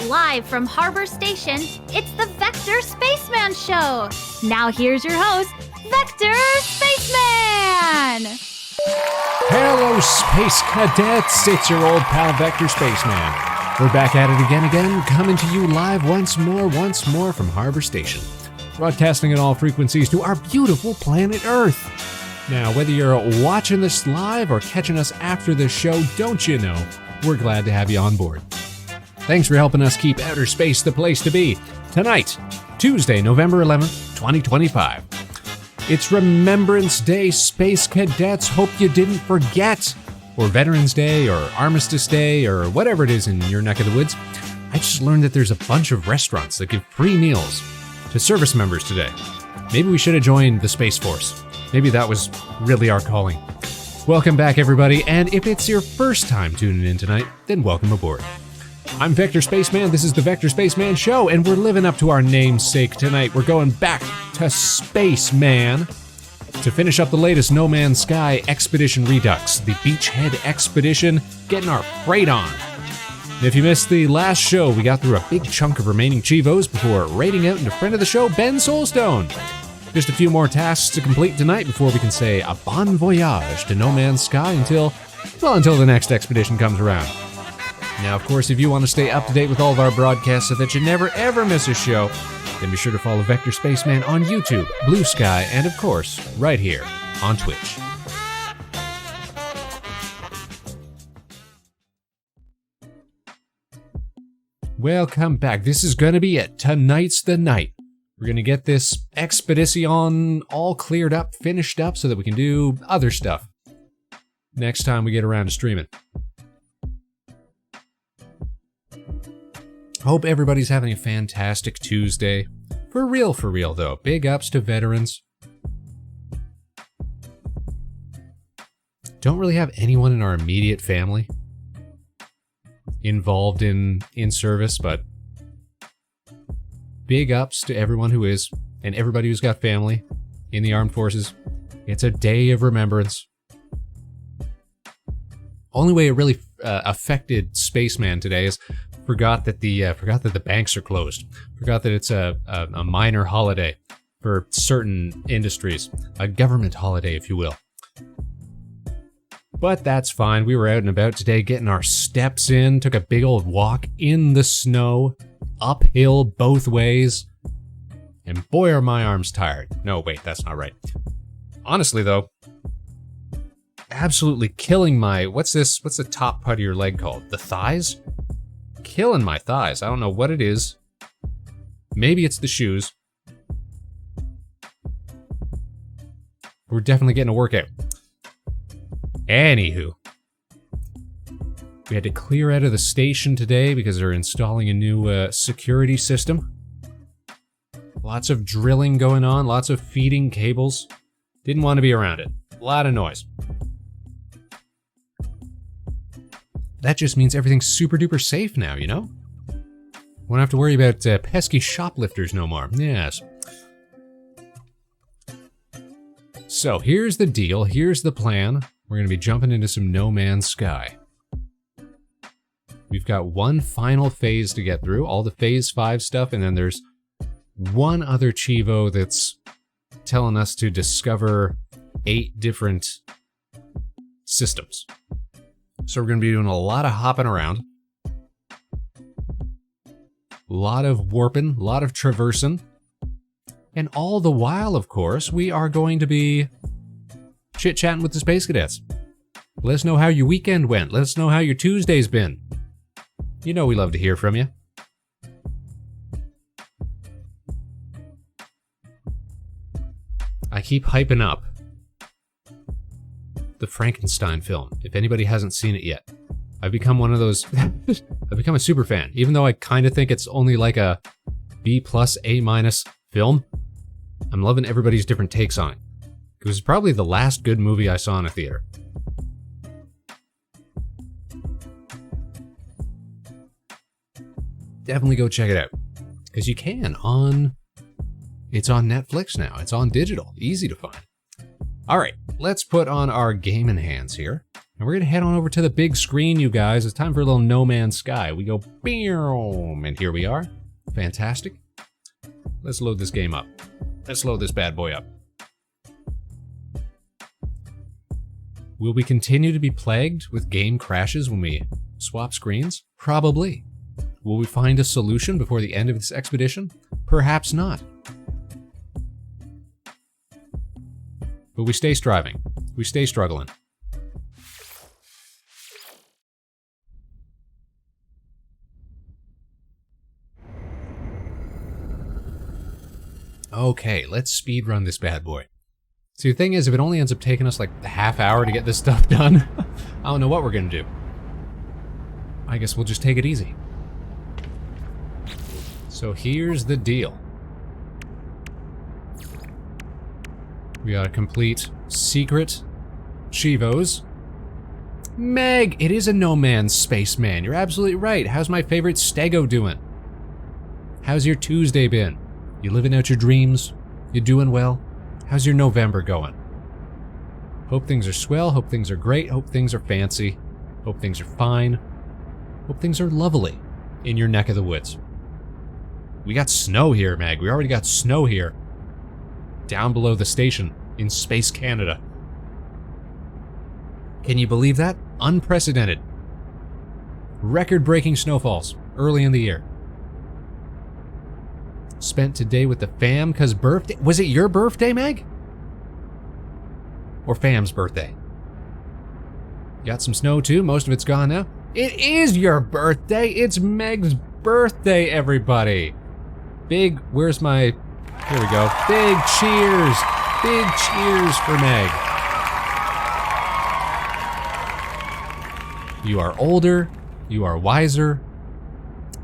Live from Harbor Station, it's the Vector Spaceman Show. Now here's your host, Vector Spaceman! Hello, Space Cadets! It's your old pal, Vector Spaceman. We're back at it again, coming to you live once more from Harbor Station. Broadcasting at all frequencies to our beautiful planet Earth. Now, whether you're watching this live or catching us after the show, don't you know, we're glad to have you on board. Thanks for helping us keep outer space the place to be. Tonight, Tuesday, November 11th, 2025. It's Remembrance Day, Space Cadets. Hope you didn't forget. Or Veterans Day, or Armistice Day, or whatever it is in your neck of the woods. I just learned that there's a bunch of restaurants that give free meals to service members today. Maybe we should have joined the Space Force. Maybe that was really our calling. Welcome back, everybody, and if it's your first time tuning in tonight, then welcome aboard. I'm Vector Spaceman, this is the Vector Spaceman Show, and we're living up to our namesake tonight. We're going back to Spaceman to finish up the latest No Man's Sky Expedition Redux, the Beachhead Expedition, getting our freight on. And if you missed the last show, we got through a big chunk of remaining Chivos before raiding out into friend of the show, Ben Soulstone. Just a few more tasks to complete tonight before we can say a bon voyage to No Man's Sky until the next expedition comes around. Now, of course, if you want to stay up to date with all of our broadcasts so that you never ever miss a show, then be sure to follow Vector Spaceman on YouTube, Blue Sky, and of course, right here on Twitch. Welcome back. This is going to be it. Tonight's the night. We're going to get this expedition all cleared up, finished up, so that we can do other stuff next time we get around to streaming. Hope everybody's having a fantastic Tuesday. For real though. Big ups to veterans. Don't really have anyone in our immediate family involved in service, but big ups to everyone who is, and everybody who's got family in the armed forces. It's a day of remembrance. Only way it really affected Spaceman today is forgot that the banks are closed. Forgot that it's a minor holiday for certain industries, a government holiday, if you will. But that's fine. We were out and about today, getting our steps in. Took a big old walk in the snow, uphill both ways, and boy are my arms tired. No, wait, that's not right. Honestly, though, absolutely killing my what's the top part of your leg called? The thighs? Killing my thighs. I don't know what it is. Maybe it's the shoes. We're definitely getting a workout. Anywho, we had to clear out of the station today because they're installing a new security system. Lots of drilling going on, lots of feeding cables. Didn't want to be around it. A lot of noise. That just means everything's super duper safe now, you know? Won't have to worry about pesky shoplifters no more. Yes. So here's the deal, here's the plan. We're going to be jumping into some No Man's Sky. We've got one final phase to get through, all the Phase 5 stuff, and then there's one other Chivo that's telling us to discover 8 different systems. So we're going to be doing a lot of hopping around. A lot of warping, a lot of traversing. And all the while, of course, we are going to be chit-chatting with the Space Cadets. Let us know how your weekend went. Let us know how your Tuesday's been. You know we love to hear from you. I keep hyping up the Frankenstein film. If anybody hasn't seen it yet, I've become one of those... I've become a super fan. Even though I kind of think it's only like a B+, A- film, I'm loving everybody's different takes on it. It was probably the last good movie I saw in a theater. Definitely go check it out. Because you can on... It's on Netflix now. It's on digital. Easy to find. Alright, let's put on our gaming hands here. And we're gonna head on over to the big screen, you guys. It's time for a little No Man's Sky. We go, boom, and here we are. Fantastic. Let's load this game up. Let's load this bad boy up. Will we continue to be plagued with game crashes when we swap screens? Probably. Will we find a solution before the end of this expedition? Perhaps not. But we stay striving. We stay struggling. Okay, let's speed run this bad boy. See, the thing is, if it only ends up taking us like a half hour to get this stuff done, I don't know what we're gonna do. I guess we'll just take it easy. So here's the deal. We gotta complete secret Chivos. Meg, it is a No Man's Spaceman. You're absolutely right. How's my favorite Stego doing? How's your Tuesday been? You living out your dreams? You doing well? How's your November going? Hope things are swell, hope things are great, hope things are fancy, hope things are fine, hope things are lovely in your neck of the woods. We got snow here, Meg. We already got snow here. Down below the station in Space Canada. Can you believe that? Unprecedented. Record-breaking snowfalls early in the year. Spent today with the fam, cause birthday. Was it your birthday, Meg? Or fam's birthday? Got some snow too, most of it's gone now. It is your birthday! It's Meg's birthday, everybody! Big, where's my, here we go. Big cheers! Big cheers for Meg. You are older, you are wiser,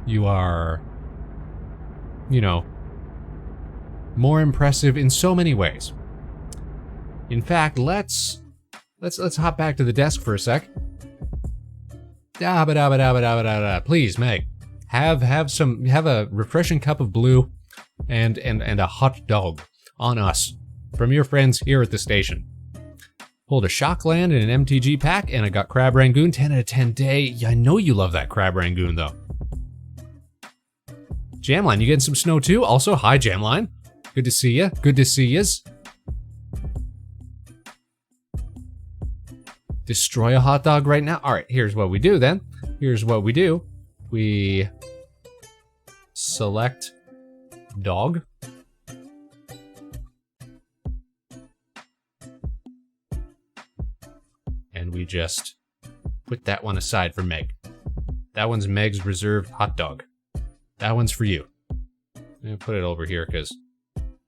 you are, you know, more impressive in so many ways. In fact, let's hop back to the desk for a sec. Please, Meg, have a refreshing cup of blue and a hot dog on us from your friends here at the station. Pulled a Shockland and an MTG pack, and I got Crab Rangoon, 10 out of 10 day. Yeah, I know you love that Crab Rangoon though. Jamline, you getting some snow too? Also, hi Jamline. Good to see ya. Good to see yas. Destroy a hot dog right now? Alright, here's what we do then. Here's what we do. We select dog. And we just put that one aside for Meg. That one's Meg's reserved hot dog. That one's for you. I'm gonna put it over here because I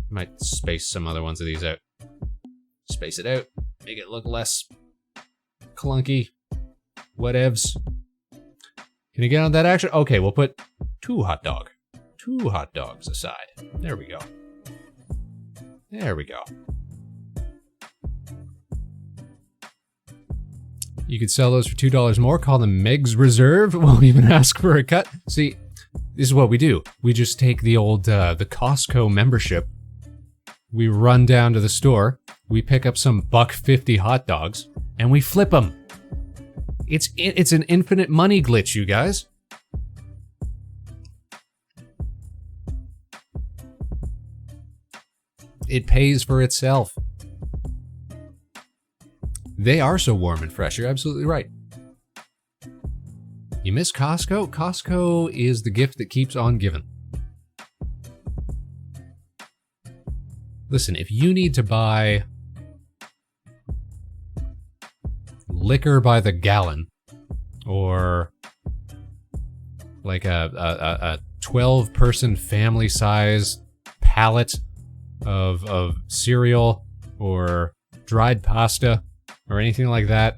might space some other ones of these out. Space it out, make it look less clunky. Whatevs. Can you get on that action? Okay, we'll put two hot dogs aside. There we go. There we go. You could sell those for $2 more, call them Meg's Reserve, won't even ask for a cut. See, this is what we do. We just take the old, the Costco membership, we run down to the store, we pick up some $1.50 hot dogs, and we flip them. It's an infinite money glitch, you guys. It pays for itself. They are so warm and fresh, you're absolutely right. You miss Costco? Costco is the gift that keeps on giving. Listen, if you need to buy liquor by the gallon, or like a 12-person family-size pallet of cereal or dried pasta or anything like that,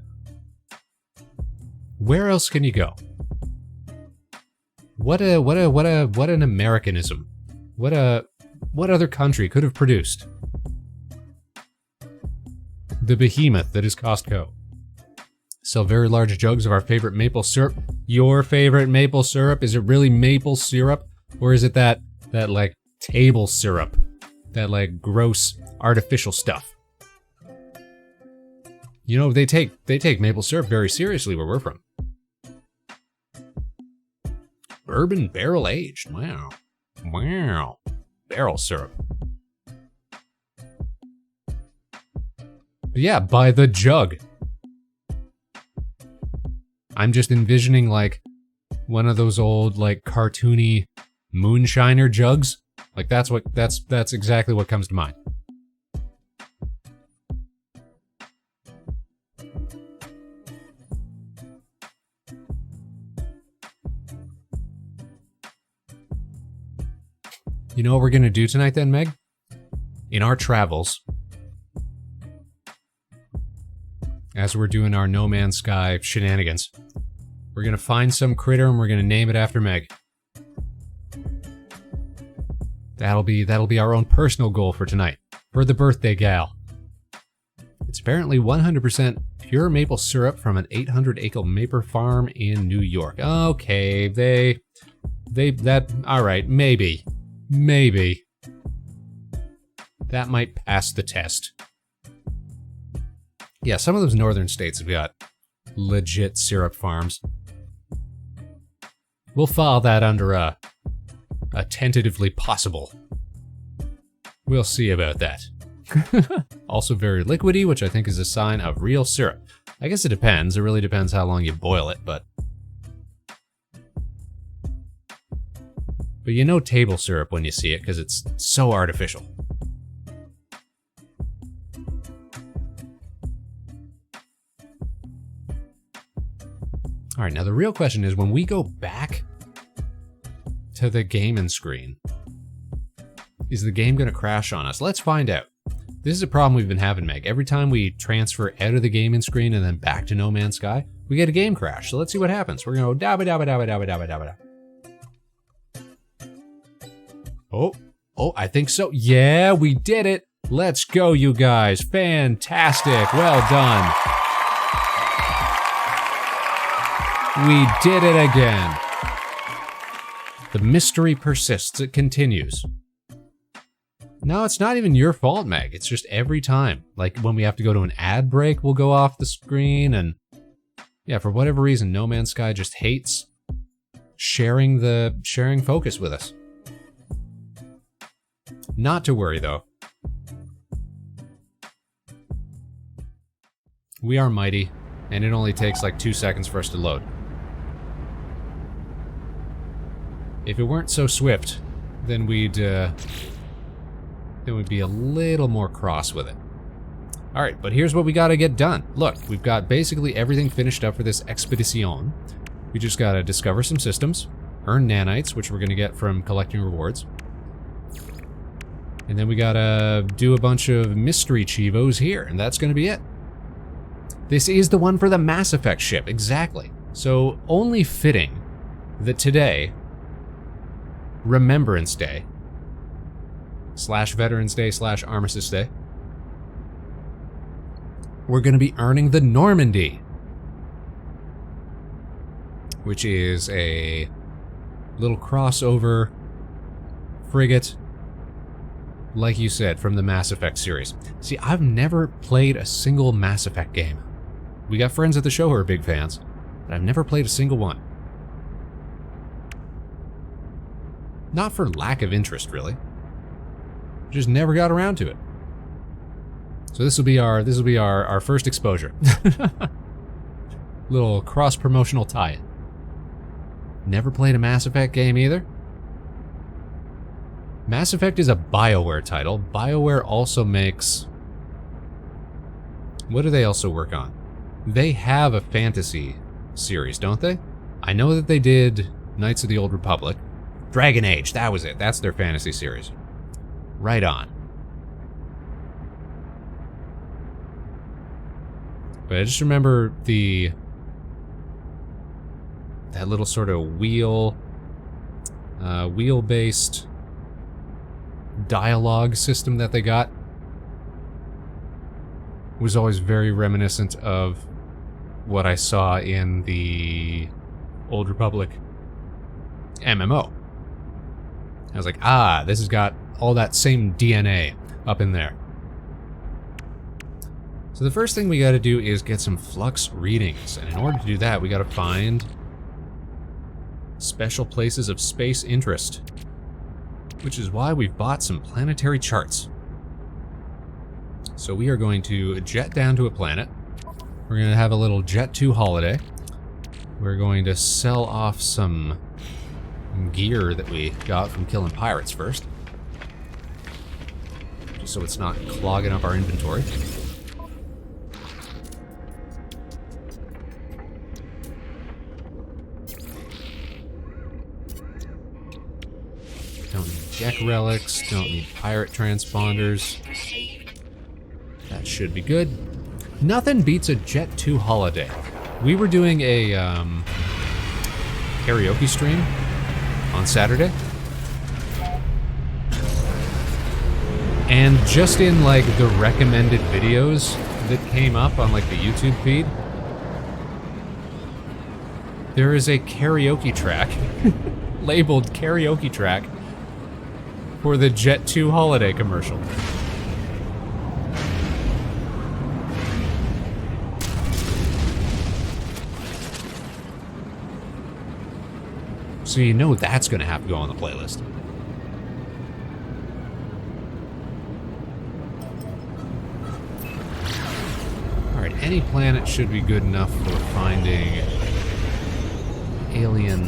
where else can you go? What an Americanism. What other country could have produced the behemoth that is Costco? Sell very large jugs of our favorite maple syrup. Your favorite maple syrup? Is it really maple syrup? Or is it that like table syrup? That like gross artificial stuff? You know, they take maple syrup very seriously where we're from. Bourbon barrel aged. Wow. Wow. Barrel syrup. But yeah, by the jug. I'm just envisioning like one of those old like cartoony moonshiner jugs. Like that's exactly what comes to mind. You know what we're gonna do tonight then, Meg? In our travels, as we're doing our No Man's Sky shenanigans, we're gonna find some critter and we're gonna name it after Meg. That'll be our own personal goal for tonight, for the birthday gal. It's apparently 100% pure maple syrup from an 800-acre maple farm in New York. Okay, all right, maybe. That might pass the test. Yeah, some of those northern states have got legit syrup farms. We'll file that under a tentatively possible. We'll see about that. Also very liquidy, which I think is a sign of real syrup. I guess it depends. It really depends how long you boil it, but you know table syrup when you see it because it's so artificial. All right, now the real question is when we go back to the gaming screen, is the game going to crash on us? Let's find out. This is a problem we've been having, Meg. Every time we transfer out of the gaming screen and then back to No Man's Sky, we get a game crash. So let's see what happens. We're going to go dabba. Oh, I think so. Yeah, we did it. Let's go, you guys. Fantastic. Well done. We did it again. The mystery persists. It continues. No, it's not even your fault, Meg. It's just every time. Like when we have to go to an ad break, we'll go off the screen and yeah, for whatever reason, No Man's Sky just hates sharing focus with us. Not to worry, though. We are mighty, and it only takes like 2 seconds for us to load. If it weren't so swift, then we'd be a little more cross with it. All right, but here's what we gotta get done. Look, we've got basically everything finished up for this expedition. We just gotta discover some systems, earn nanites, which we're gonna get from collecting rewards. And then we gotta do a bunch of mystery chivos here, and that's gonna be it. This is the one for the Mass Effect ship, exactly. So only fitting that today, Remembrance Day, / Veterans Day / Armistice Day, we're gonna be earning the Normandy, which is a little crossover frigate, like you said, from the Mass Effect series. See, I've never played a single Mass Effect game. We got friends at the show who are big fans, but I've never played a single one. Not for lack of interest, really. Just never got around to it. So this will be our first exposure. Little cross-promotional tie-in. Never played a Mass Effect game either. Mass Effect is a BioWare title. BioWare also makes... What do they also work on? They have a fantasy series, don't they? I know that they did Knights of the Old Republic. Dragon Age, that was it. That's their fantasy series. Right on. But I just remember that little sort of wheel-based dialogue system that they got was always very reminiscent of what I saw in the Old Republic MMO. I was like, ah, this has got all that same DNA up in there. So the first thing we gotta do is get some flux readings, and in order to do that, we gotta find special places of space interest, which is why we've bought some planetary charts. So we are going to jet down to a planet. We're gonna have a little Jet 2 holiday. We're going to sell off some gear that we got from killing pirates first, just so it's not clogging up our inventory. Don't need deck relics, don't need pirate transponders. That should be good. Nothing beats a Jet 2 holiday. We were doing a karaoke stream on Saturday. And just in like the recommended videos that came up on like the YouTube feed, there is a karaoke track labeled karaoke track for the Jet 2 holiday commercial. So you know that's gonna have to go on the playlist. Alright, any planet should be good enough for finding alien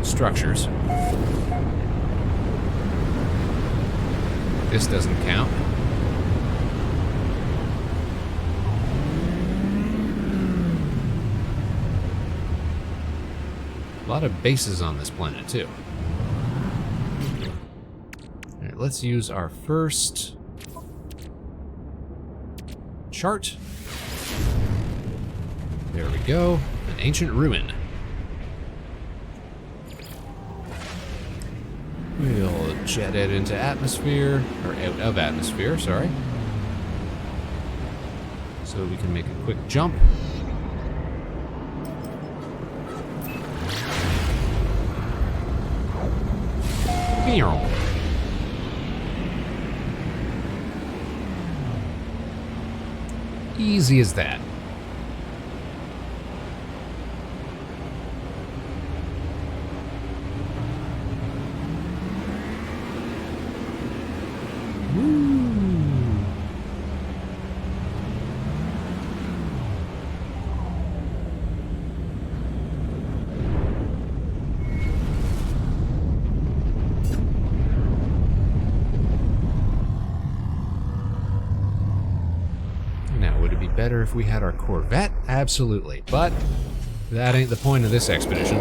structures. This doesn't count. A lot of bases on this planet, too. Alright, let's use our first chart. There we go. An ancient ruin. We'll jet it into atmosphere, or out of atmosphere, sorry. So we can make a quick jump. Easy as that. Better if we had our Corvette? Absolutely. But that ain't the point of this expedition.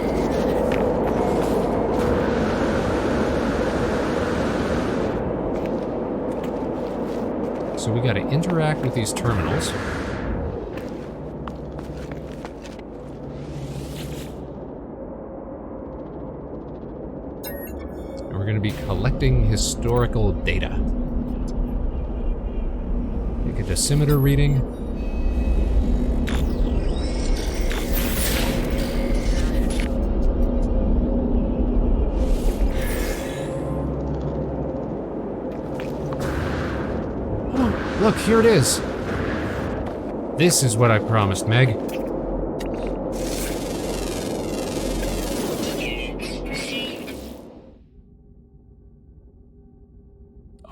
So we gotta interact with these terminals. And we're gonna be collecting historical data. Make a dosimeter reading. Look, here it is. This is what I promised, Meg.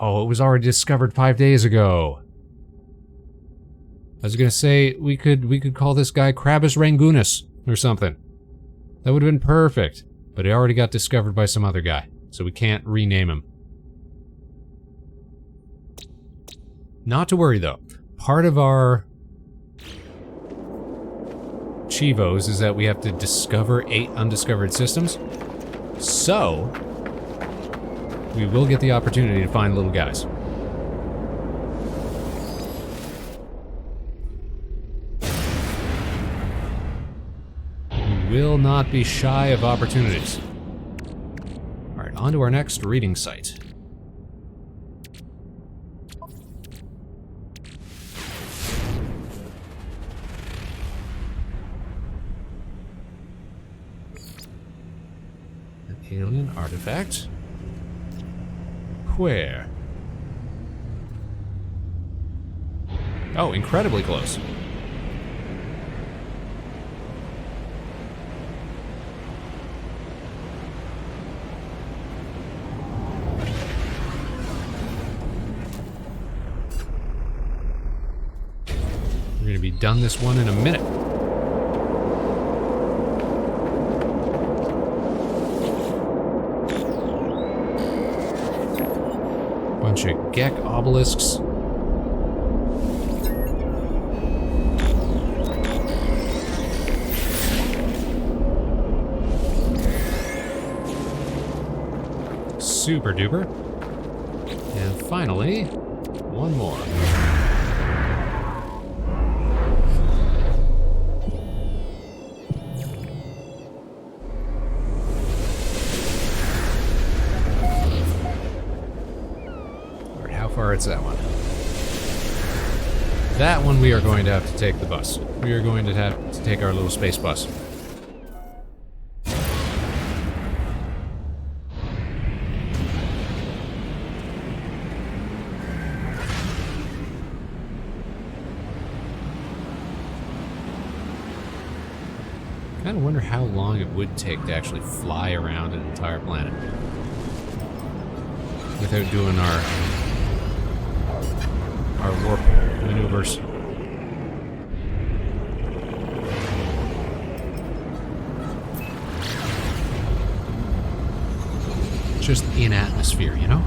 Oh, it was already discovered 5 days ago. I was gonna say, we could call this guy Crabbus Rangoonus or something. That would have been perfect. But it already got discovered by some other guy, so we can't rename him. Not to worry, though. Part of our Chivos is that we have to discover 8 undiscovered systems. So, we will get the opportunity to find little guys. We will not be shy of opportunities. Alright, on to our next reading site. Alien artifact. Where? Oh, incredibly close. We're gonna be done this one in a minute. Bunch of Gek obelisks. Super duper. And finally, one more. Alright, how far is that one? That one we are going to have to take the bus. We are going to have to take our little space bus. I kind of wonder how long it would take to actually fly around an entire planet without doing our warp maneuvers. Just in atmosphere, you know?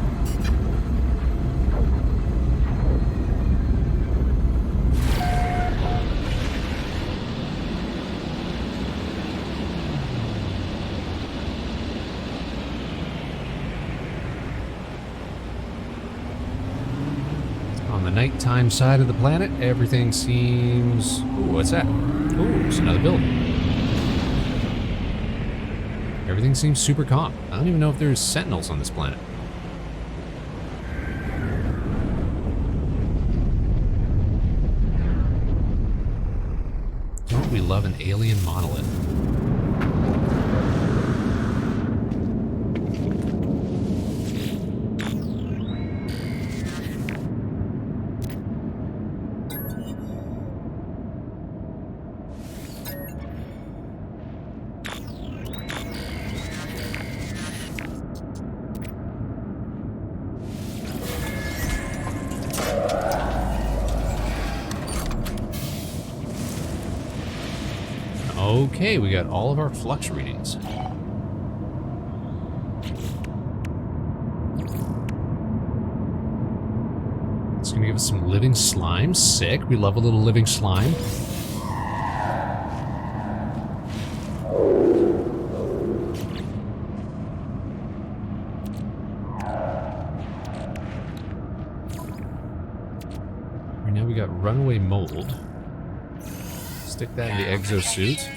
Nighttime side of the planet, everything seems... Ooh, what's that? Ooh, it's another building. Everything seems super calm. I don't even know if there's sentinels on this planet. Don't we love an alien monolith? Okay, we got all of our flux readings. It's gonna give us some living slime. Sick. We love a little living slime. Right now we got runaway mold. Stick that in the exosuit.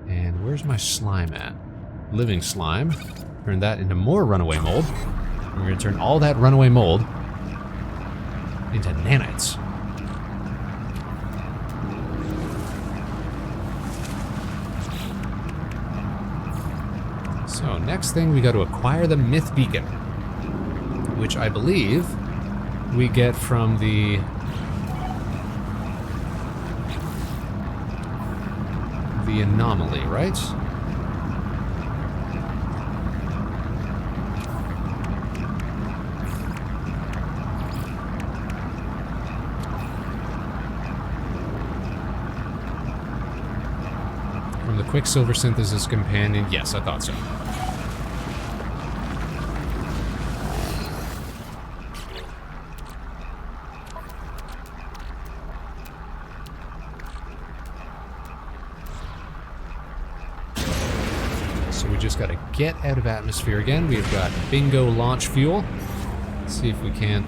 And where's my slime at? Living slime. Turn that into more runaway mold. And we're going to turn all that runaway mold into nanites. So next thing, we got to acquire the myth beacon, which I believe we get from the anomaly, right? From the Quicksilver Synthesis Companion. Yes, I thought so. Just got to get out of atmosphere again. We've got bingo launch fuel. Let's see if we can't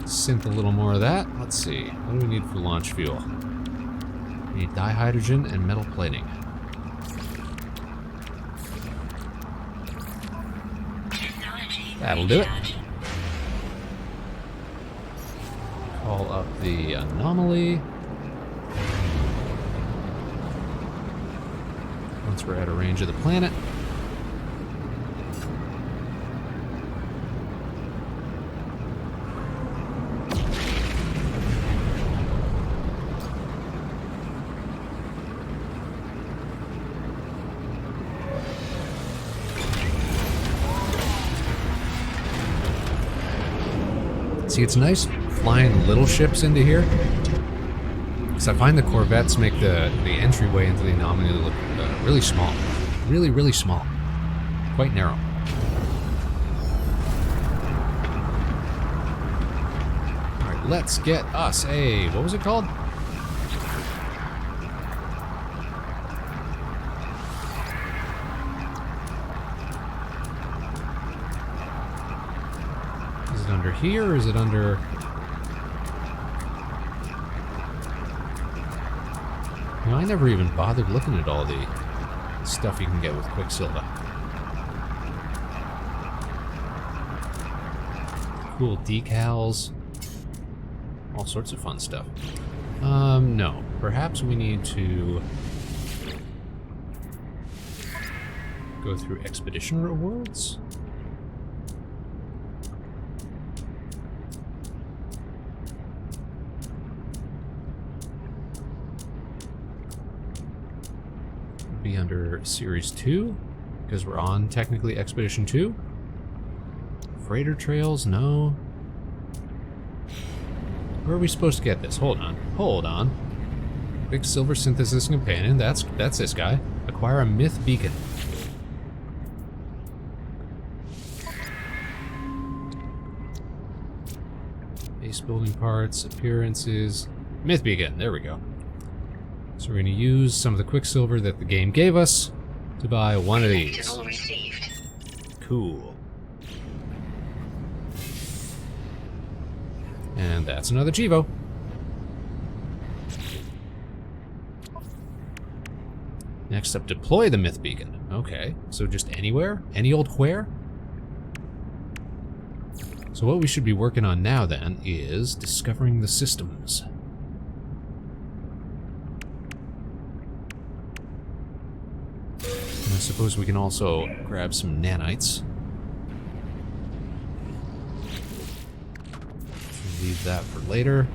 synth a little more of that. Let's see. What do we need for launch fuel? We need dihydrogen and metal plating. That'll do it. Call up the anomaly. Once we're out of range of the planet. See, it's nice flying little ships into here, because I find the corvettes make the entryway into the anomaly look really small. Really, really small. Quite narrow. Alright, let's get us a... what was it called? Is it under here, or is it under... You know, I never even bothered looking at all the stuff you can get with Quicksilver. Cool decals. All sorts of fun stuff. No. Perhaps we need to go through expedition rewards? Be under Series 2, because we're on, technically, Expedition 2. Freighter trails, no. Where are we supposed to get this? Hold on. Hold on. Big silver synthesis companion, that's this guy. Acquire a myth beacon. Base building parts, appearances. Myth beacon, there we go. So we're going to use some of the Quicksilver that the game gave us to buy one of these. Cool. And that's another Chivo. Next up, deploy the Myth Beacon. Okay, so just anywhere? Any old where? So what we should be working on now then is discovering the systems. I suppose we can also grab some nanites. Leave that for later.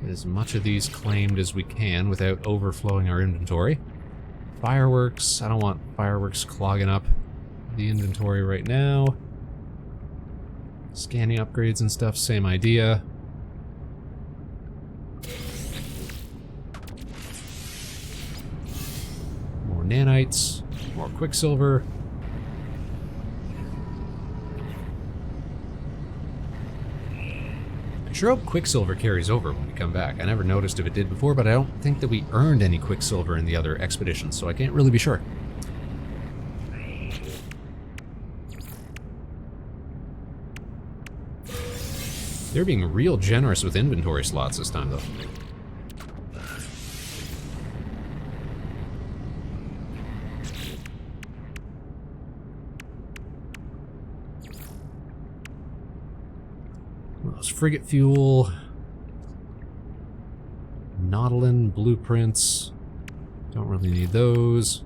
Get as much of these claimed as we can without overflowing our inventory. Fireworks. I don't want fireworks clogging up the inventory right now. Scanning upgrades and stuff, same idea. Nanites, more Quicksilver. I sure hope Quicksilver carries over when we come back. I never noticed if it did before, but I don't think that we earned any Quicksilver in the other expeditions, so I can't really be sure. They're being real generous with inventory slots this time, though. Frigate fuel, Nautilin blueprints, don't really need those.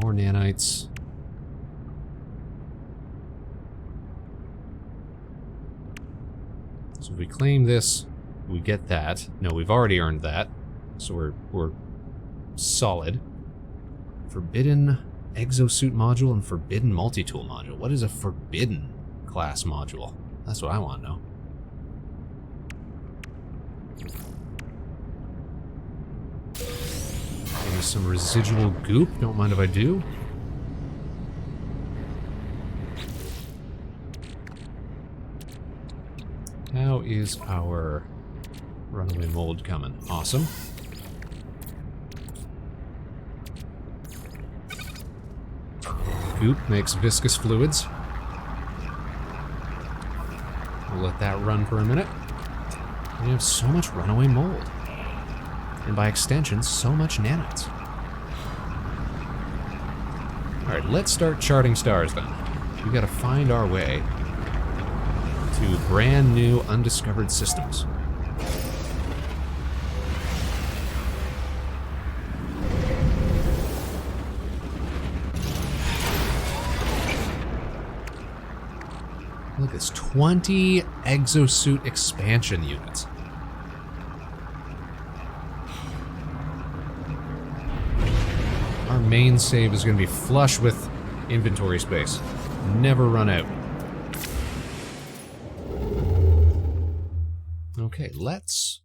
More nanites. So if we claim this, we get that. No, we've already earned that, so we're solid. Forbidden exosuit module and forbidden multi-tool module. What is a forbidden class module? That's what I want to know. Maybe some residual goop, don't mind if I do. How is our runaway mold coming? Awesome. Goop makes viscous fluids. We'll let that run for a minute. We have so much runaway mold. And by extension, so much nanites. Alright, let's start charting stars then. We gotta find our way to brand new undiscovered systems. Look, it's 20 exosuit expansion units. Our main save is going to be flush with inventory space. never run out. Okay, let's...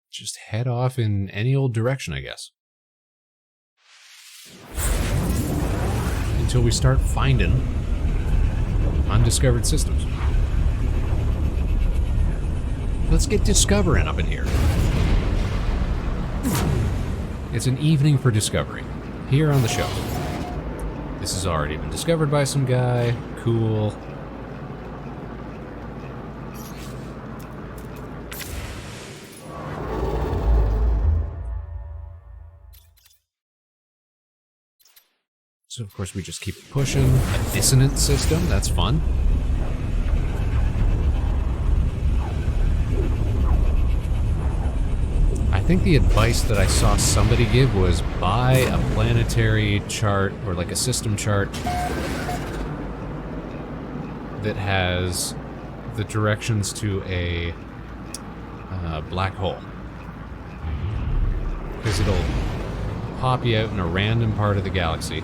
just head off in any old direction, I guess. Until we start finding undiscovered systems. Let's get discovering up in here. It's an evening for discovery, here on the show. This has already been discovered by some guy. Cool. So of course we just keep pushing. A dissonant system, that's fun. I think the advice that I saw somebody give was buy a planetary chart or like a system chart that has the directions to a black hole. Because it'll pop you out in a random part of the galaxy.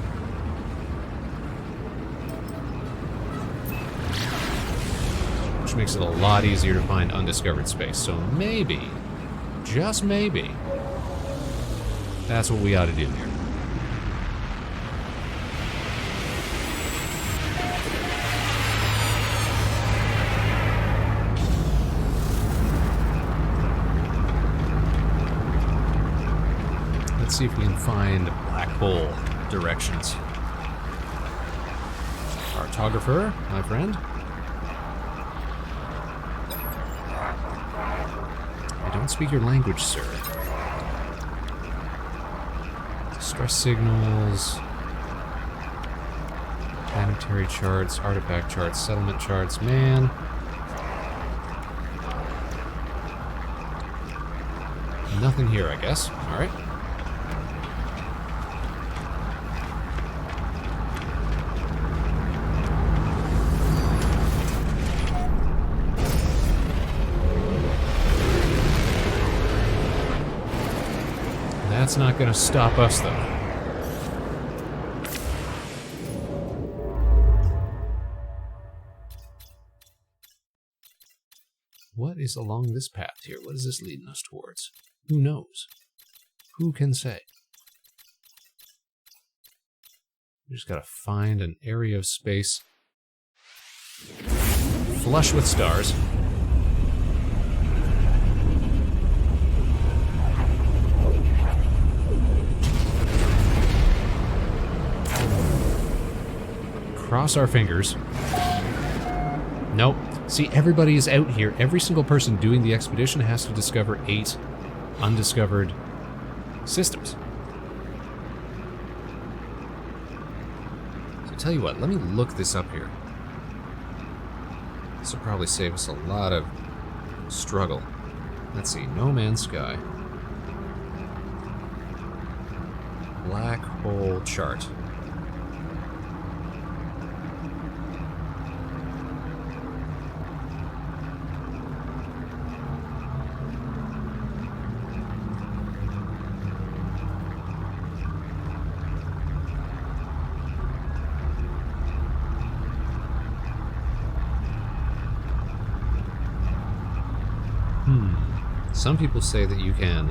Which makes it a lot easier to find undiscovered space. So maybe, just maybe, that's what we ought to do here. Let's see if we can find black hole directions. Cartographer, my friend. I don't speak your language, sir. Distress signals, planetary charts, artifact charts, settlement charts. Man. Nothing here, I guess. All right. That's not going to stop us, though. What is along this path here? What is this leading us towards? Who knows? Who can say? We just got to find an area of space flush with stars. Cross our fingers. Nope. See, everybody is out here. Every single person doing the expedition has to discover 8 undiscovered systems. So tell you what, let me look this up here. This will probably save us a lot of struggle. Let's see, No Man's Sky. Black hole chart. Some people say that you can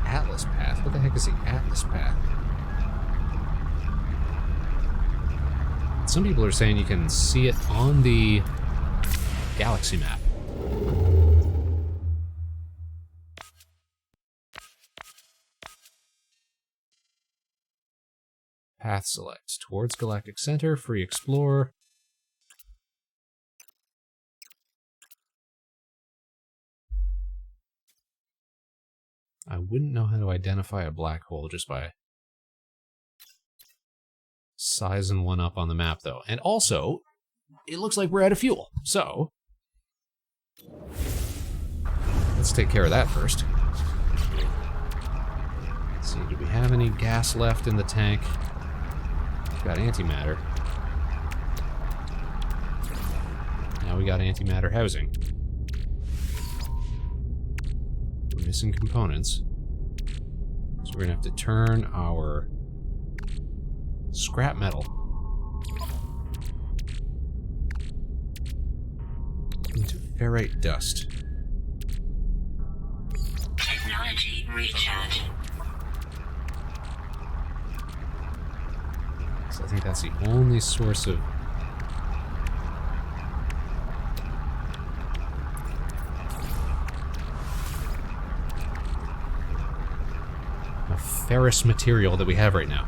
Atlas path. What the heck is the Atlas path? Some people are saying you can see it on the galaxy map. Path select. Towards Galactic Center, free explore. I wouldn't know how to identify a black hole just by sizing one up on the map, though. And also, it looks like we're out of fuel. So, let's take care of that first. Let's see, do we have any gas left in the tank? Got antimatter. Now we got antimatter housing. We're missing components. So we're gonna have to turn our scrap metal into ferrite dust. Technology recharge. So I think that's the only source of ferrous material that we have right now.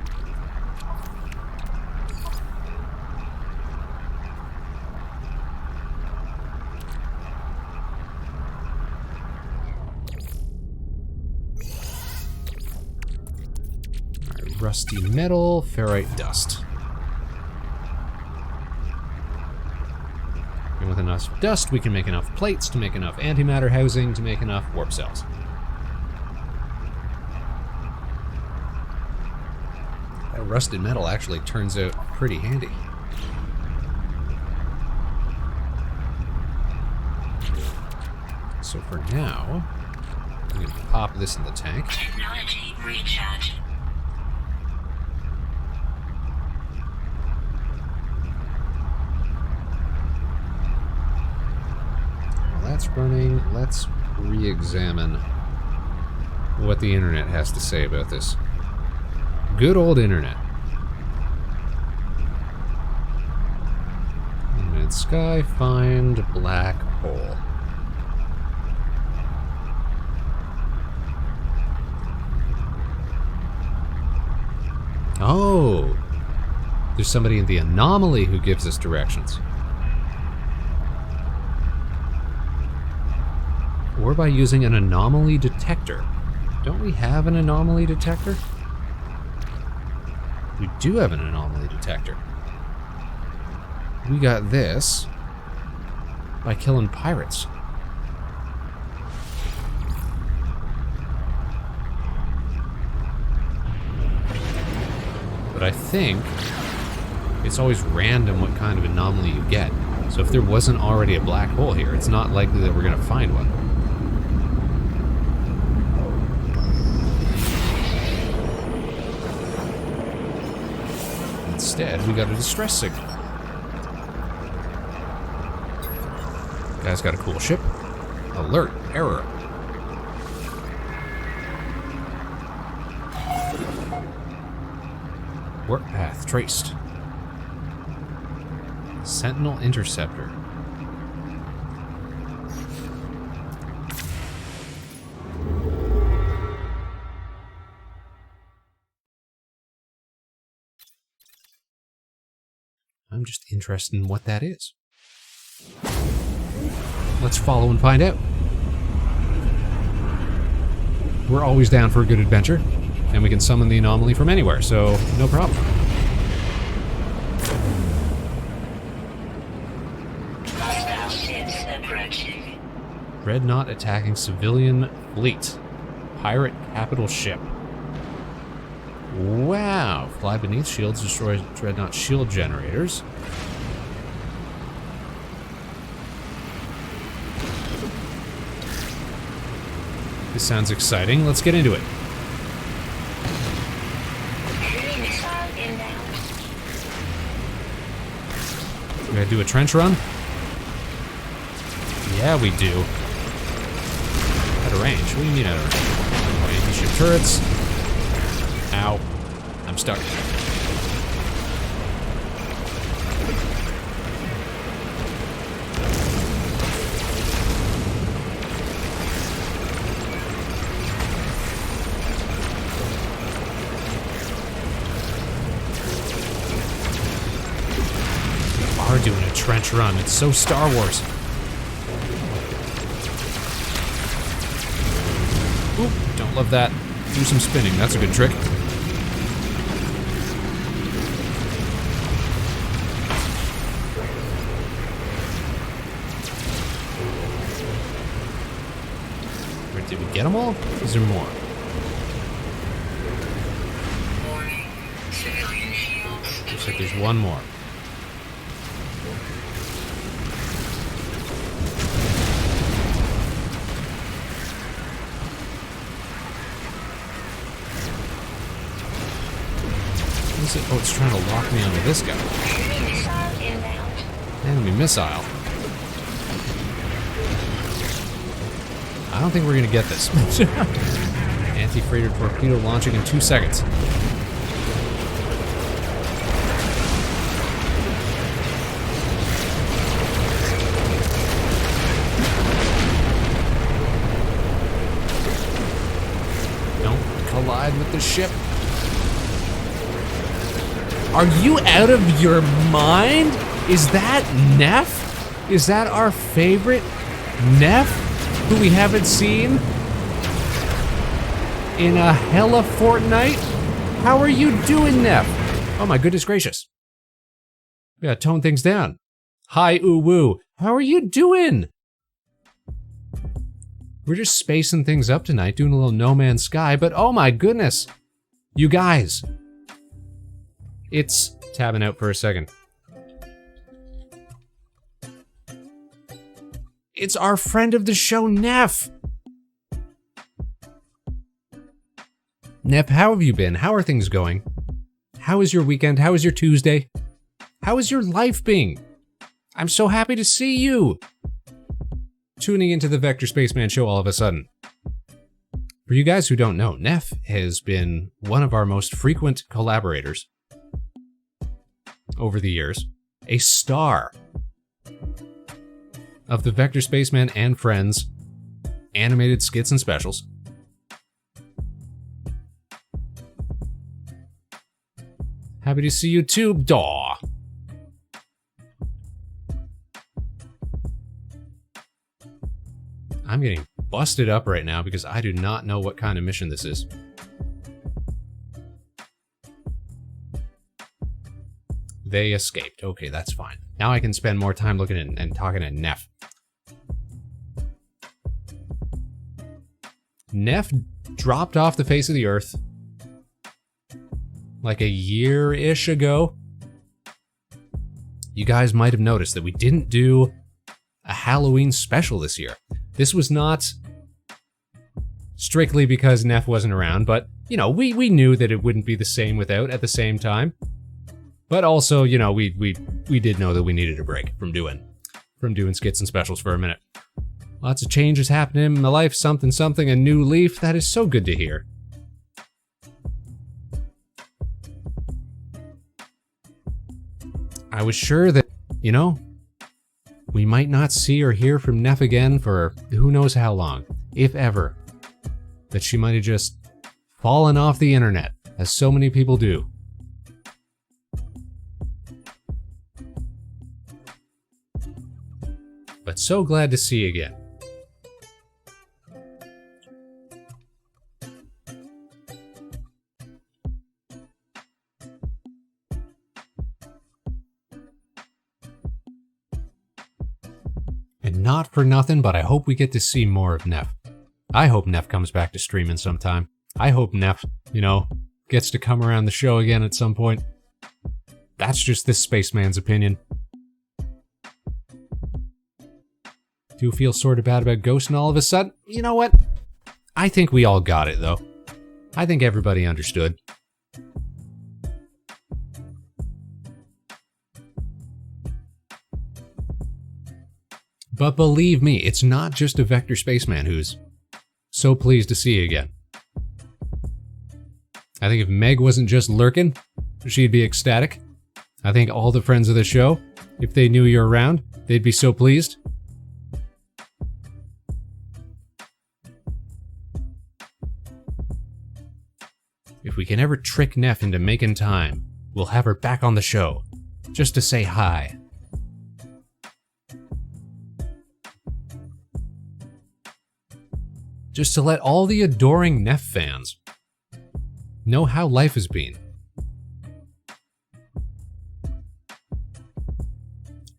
Alright, rusty metal, ferrite dust. And with enough dust, we can make enough plates to make enough antimatter housing to make enough warp cells. Rusted metal actually turns out pretty handy. So for now, I'm going to pop this in the tank. Technology recharge. While that's running, let's re-examine what the internet has to say about this. Good old internet. Mid-sky, find black hole. Oh! There's somebody in the anomaly who gives us directions. Or by using an anomaly detector. Don't we have an anomaly detector? We do have an anomaly detector. We got this by killing pirates. But I think it's always random what kind of anomaly you get. So if there wasn't already a black hole here, it's not likely that we're going to find one. Instead, we got a distress signal. Guy's got a cool ship. Alert, error. Warp path traced. Sentinel interceptor. I'm just interested in what that is. Let's follow and find out. We're always down for a good adventure, and we can summon the anomaly from anywhere, so no problem. Dreadnought attacking civilian fleet. Pirate capital ship. Wow. Fly beneath shields, destroy Dreadnought shield generators. This sounds exciting. Let's get into it. We gotta do a trench run? Yeah, we do. Out of range. What do you mean out of range? Oh, anti-ship turrets. Ow. I'm stuck. We are doing a trench run. It's so Star Wars. Oop, don't love that. Do some spinning. That's a good trick. Did we get them all? Is there more? There's like there's one more. What is it? Oh, it's trying to lock me onto this guy. Enemy missile. I don't think we're gonna get this. Anti-freighter torpedo launching in 2 seconds. Don't collide with the ship. Are you out of your mind? Is that Neff? Is that our favorite Neff, who we haven't seen in a hella fortnight? How are you doing, Neff? Oh my goodness gracious. We gotta tone things down. Hi, Uwu. How are you doing? We're just spacing things up tonight, doing a little No Man's Sky, but oh my goodness. You guys. It's tabbing out for a second. It's our friend of the show, Neff. Neff, how have you been? How are things going? How is your weekend? How is your Tuesday? How is your life being? I'm so happy to see you tuning into the Vector Spaceman show all of a sudden. For you guys who don't know, Neff has been one of our most frequent collaborators over the years, a star of the Vector Spaceman and Friends animated skits and specials. Happy to see you too, Daw. I'm getting busted up right now because I do not know what kind of mission this is. They escaped. Okay, that's fine. Now I can spend more time looking at and talking to Neff. Neff dropped off the face of the earth like a year-ish ago. You guys might have noticed that we didn't do a Halloween special this year. This was not strictly because Neff wasn't around, but, you know, we knew that it wouldn't be the same without at the same time. But also, you know, we did know that we needed a break from doing skits and specials for a minute. Lots of changes happening in my life, something, a new leaf. That is so good to hear. I was sure that, you know, we might not see or hear from Neff again for who knows how long, if ever. That she might have just fallen off the internet, as so many people do. But so glad to see you again. And not for nothing, but I hope we get to see more of Neff. I hope Neff comes back to streaming sometime. I hope Neff, you know, gets to come around the show again at some point. That's just this spaceman's opinion. Do feel sort of bad about ghosting all of a sudden? You know what? I think we all got it, though. I think everybody understood. But believe me, it's not just a Vector Spaceman who's so pleased to see you again. I think if Meg wasn't just lurking, she'd be ecstatic. I think all the friends of the show, if they knew you're around, they'd be so pleased. If we can ever trick Neff into making time, we'll have her back on the show, just to say hi. Just to let all the adoring Neff fans know how life has been.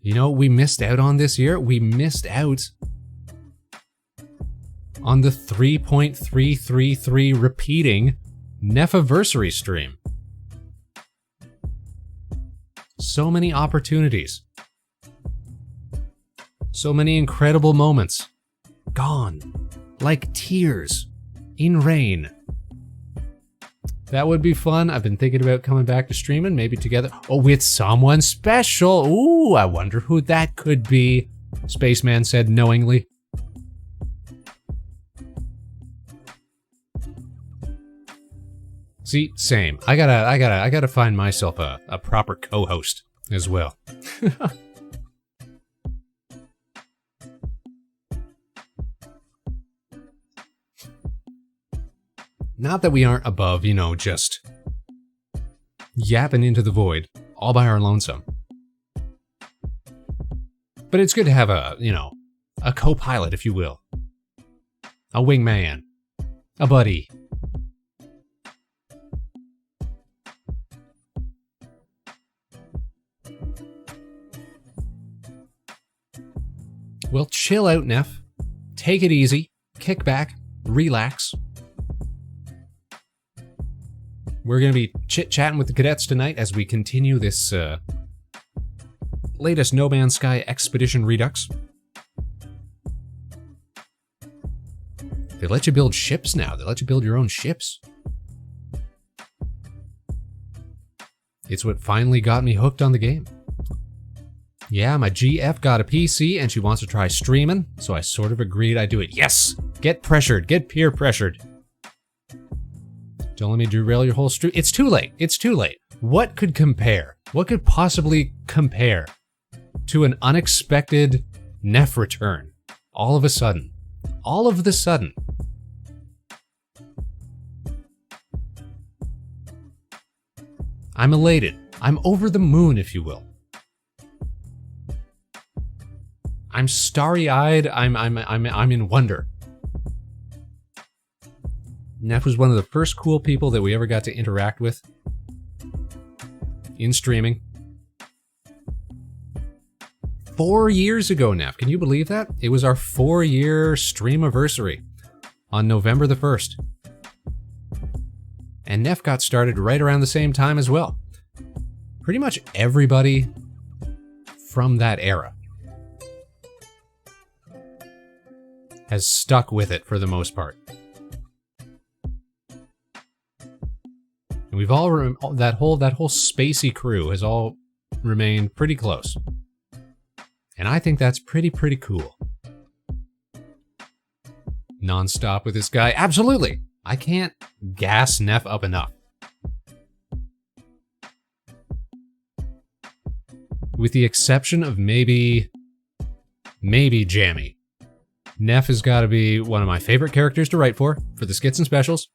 You know what we missed out on this year? We missed out on the 3.333 repeating Neffiversary stream. So many opportunities. So many incredible moments. Gone. Like tears. In rain. That would be fun. I've been thinking about coming back to streaming, maybe together. Oh, with someone special. Ooh, I wonder who that could be. Spaceman said knowingly. See, same. I gotta find myself a proper co-host as well. Not that we aren't above, you know, just yapping into the void all by our lonesome. But it's good to have a, you know, a co-pilot, if you will. A wingman. A buddy. Well, chill out, Neff. Take it easy. Kick back. Relax. We're going to be chit-chatting with the cadets tonight as we continue this latest No Man's Sky Expedition Redux. They let you build ships now. They let you build your own ships. It's what finally got me hooked on the game. Yeah, my GF got a PC and she wants to try streaming, so I sort of agreed I'd do it. Yes! Get pressured. Get peer pressured. Don't let me derail your whole stream. It's too late. It's too late. What could compare? What could possibly compare to an unexpected Neff return? All of a sudden. All of the sudden. I'm elated. I'm over the moon, if you will. I'm starry-eyed. I'm in wonder. Neff was one of the first cool people that we ever got to interact with in streaming. 4 years ago, Neff. Can you believe that? It was our 4-year streamiversary on November the 1st. And Neff got started right around the same time as well. Pretty much everybody from that era has stuck with it for the most part. And we've all that whole spacey crew has all remained pretty close. And I think that's pretty cool. Non-stop with this guy. Absolutely. I can't gas Neff up enough. With the exception of maybe Jammy. Neff has got to be one of my favorite characters to write for the skits and specials.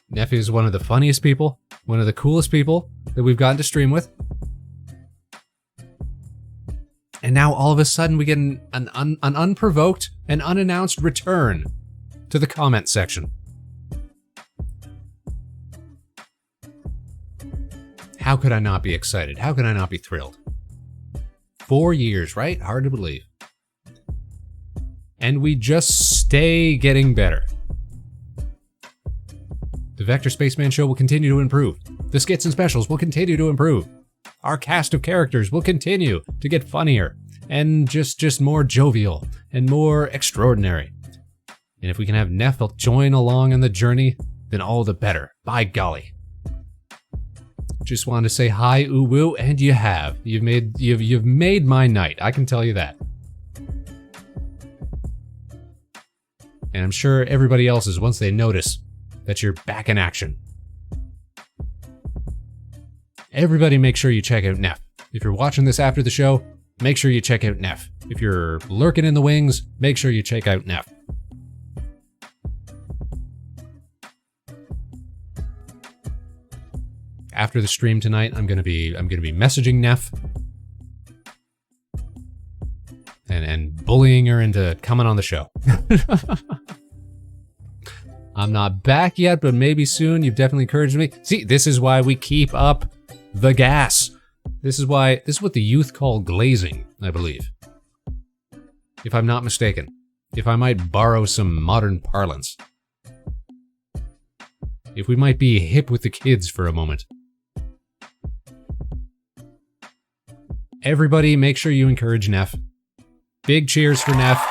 Neff is one of the funniest people, one of the coolest people that we've gotten to stream with. And now all of a sudden we get an unprovoked and unannounced return to the comment section. How could I not be excited? How could I not be thrilled? 4 years, right? Hard to believe. And we just stay getting better. The Vector Spaceman show will continue to improve. The skits and specials will continue to improve. Our cast of characters will continue to get funnier and just more jovial and more extraordinary. And if we can have Neff join along on the journey, then all the better. By golly. Just wanted to say hi, Uwu, and you have. You've made my night. I can tell you that. And I'm sure everybody else is once they notice that you're back in action. Everybody make sure you check out Neff. If you're watching this after the show, make sure you check out Neff. If you're lurking in the wings, make sure you check out Neff. After the stream tonight, I'm gonna be messaging Neff and bullying her into coming on the show. I'm not back yet, but maybe soon. You've definitely encouraged me. See, this is why we keep up the gas. This is what the youth call glazing, I believe. If I'm not mistaken. If I might borrow some modern parlance. If we might be hip with the kids for a moment. Everybody, make sure you encourage Neff. Big cheers for Neff.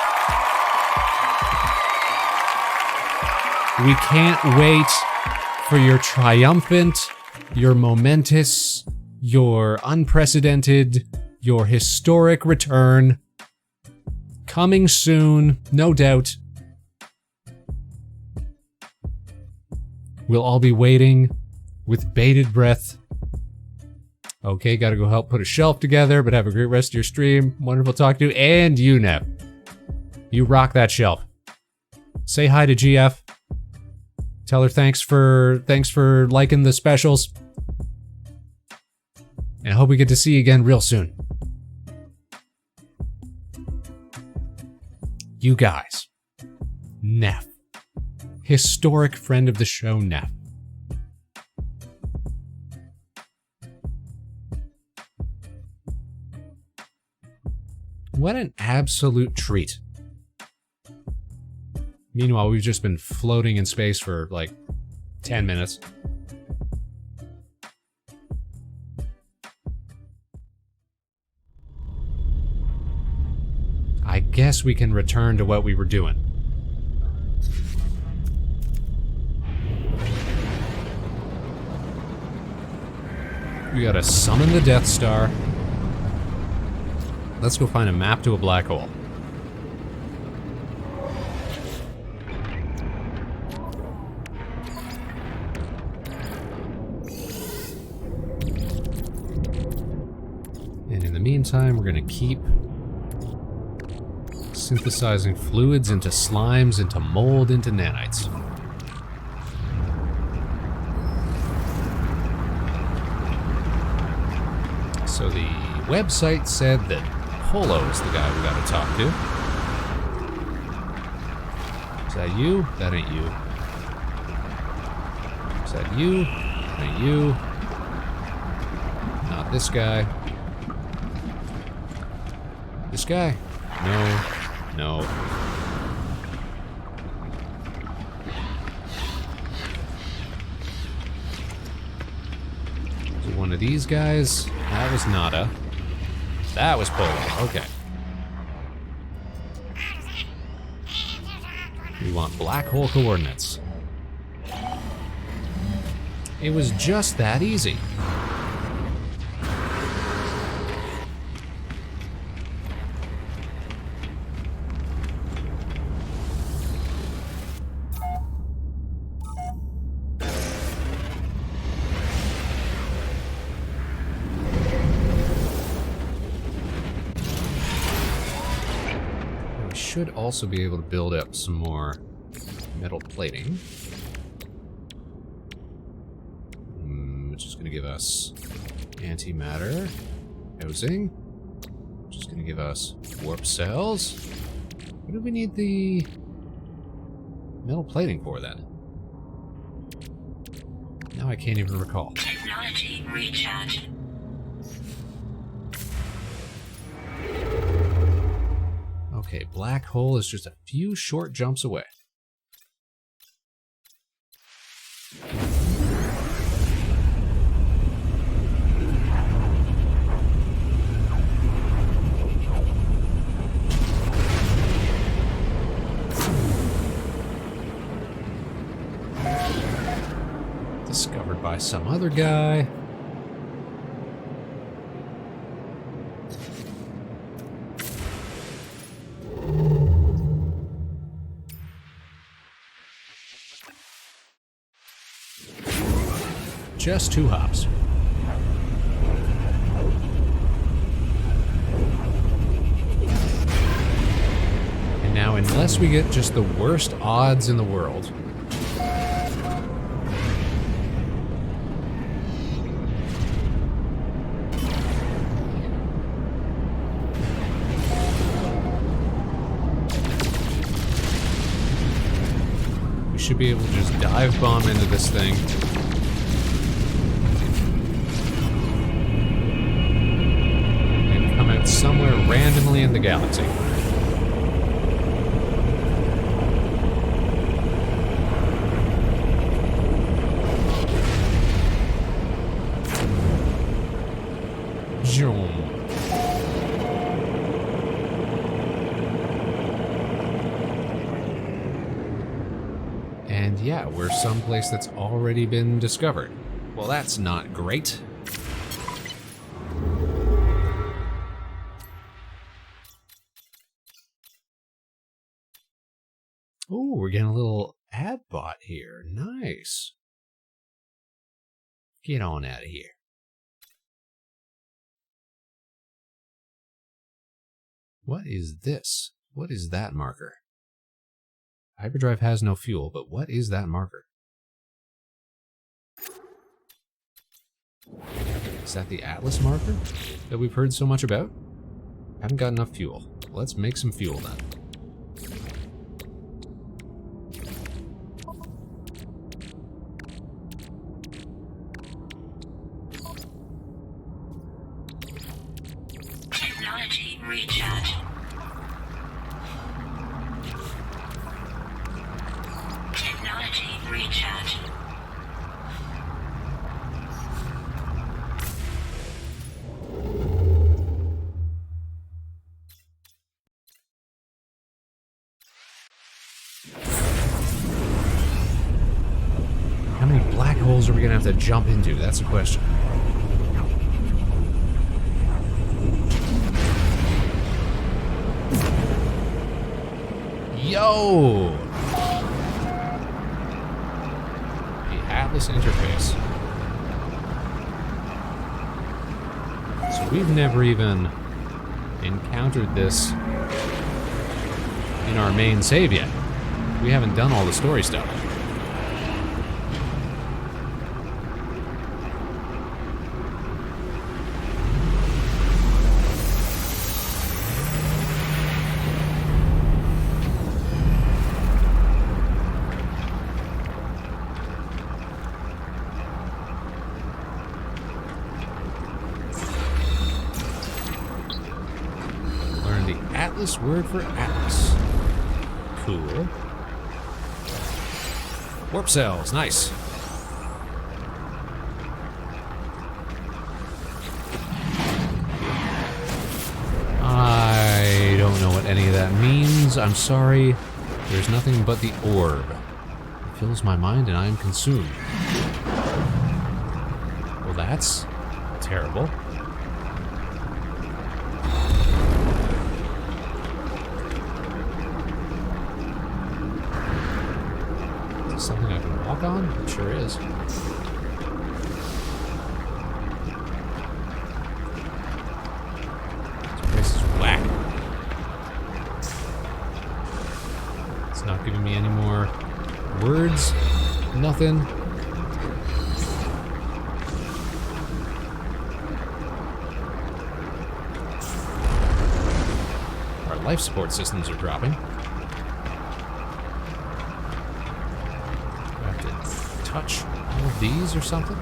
We can't wait for your triumphant, your momentous, your unprecedented, your historic return. Coming soon, no doubt. We'll all be waiting with bated breath. Okay, gotta go help put a shelf together, but have a great rest of your stream. Wonderful talking to you. And you, Nev. You rock that shelf. Say hi to GF. Tell her thanks for liking the specials. And I hope we get to see you again real soon. You guys. Neff. Historic friend of the show, Neff. What an absolute treat. Meanwhile, we've just been floating in space for like 10 minutes. I guess we can return to what we were doing. We gotta summon the Death Star. Let's go find a map to a black hole. And in the meantime, we're gonna keep synthesizing fluids into slimes, into mold, into nanites. So the website said that Polo is the guy we gotta talk to. Is that you? That ain't you. Is that you? That ain't you. Not this guy. This guy? No. No. Is it one of these guys? That was Nada. That was Polo. Okay. We want black hole coordinates. It was just that easy. Should also be able to build up some more metal plating. Which is going to give us antimatter housing. Which is going to give us warp cells. What do we need the metal plating for then? Now I can't even recall. Technology recharge. Okay, black hole is just a few short jumps away. Discovered by some other guy. Just 2 hops. And now, unless we get just the worst odds in the world, we should be able to just dive bomb into this thing. Somewhere randomly in the galaxy. Zoom. yeah, we're someplace that's already been discovered. Well, that's not great. Oh, we're getting a little ad bot here. Nice. Get on out of here. What is this? What is that marker? Hyperdrive has no fuel, but what is that marker? Is that the Atlas marker that we've heard so much about? Haven't got enough fuel. Let's make some fuel then. Technology recharge. Technology recharge. How many black holes are we gonna have to jump into? That's the question. Yo! The Atlas interface. So we've never even encountered this in our main save yet. We haven't done all the story stuff. Atlas word for Atlas. Cool. Warp cells, nice. I don't know what any of that means. I'm sorry. There's nothing but the orb. It fills my mind and I am consumed. Well, that's terrible. Something I can walk on? It sure is. This place is whack. It's not giving me any more words. Nothing. Our life support systems are dropping. Touch all of these or something?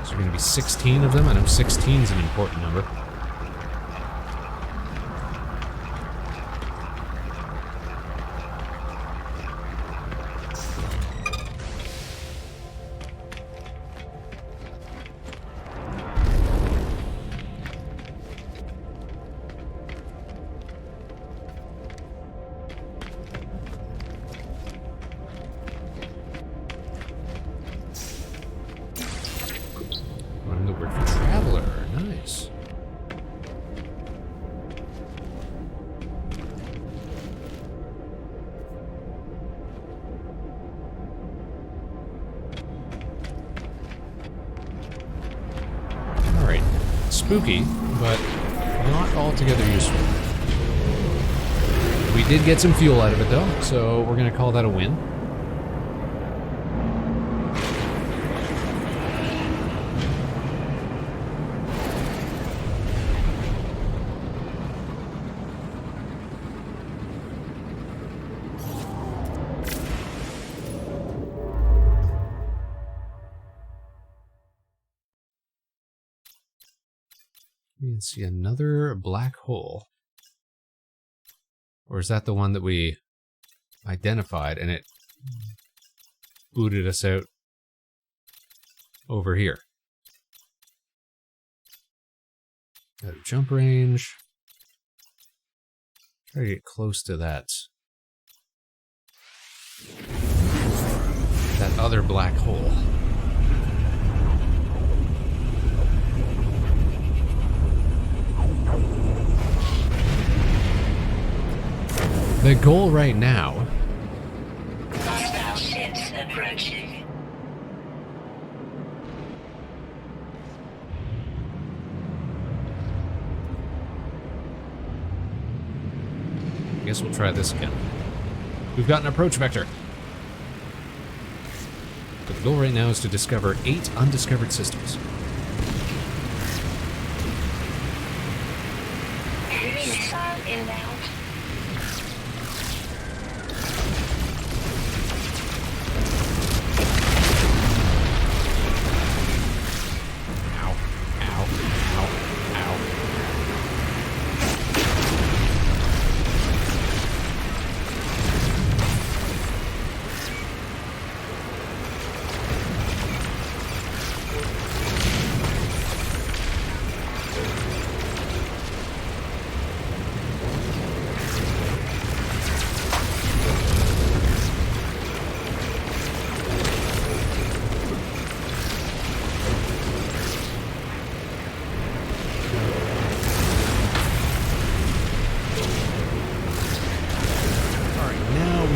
So there are going to be 16 of them. I know 16 is an important number. Spooky, but not altogether useful. We did get some fuel out of it though, so we're gonna call that a win. You can see another black hole. Or is that the one that we identified and it booted us out over here? Out of jump range. Try to get close to that other black hole. The goal right now... Hostile ships approaching. I guess we'll try this again. We've got an approach vector. But the goal right now is to discover 8 undiscovered systems. Enemy missile inbound. Ow, ow, ow, ow.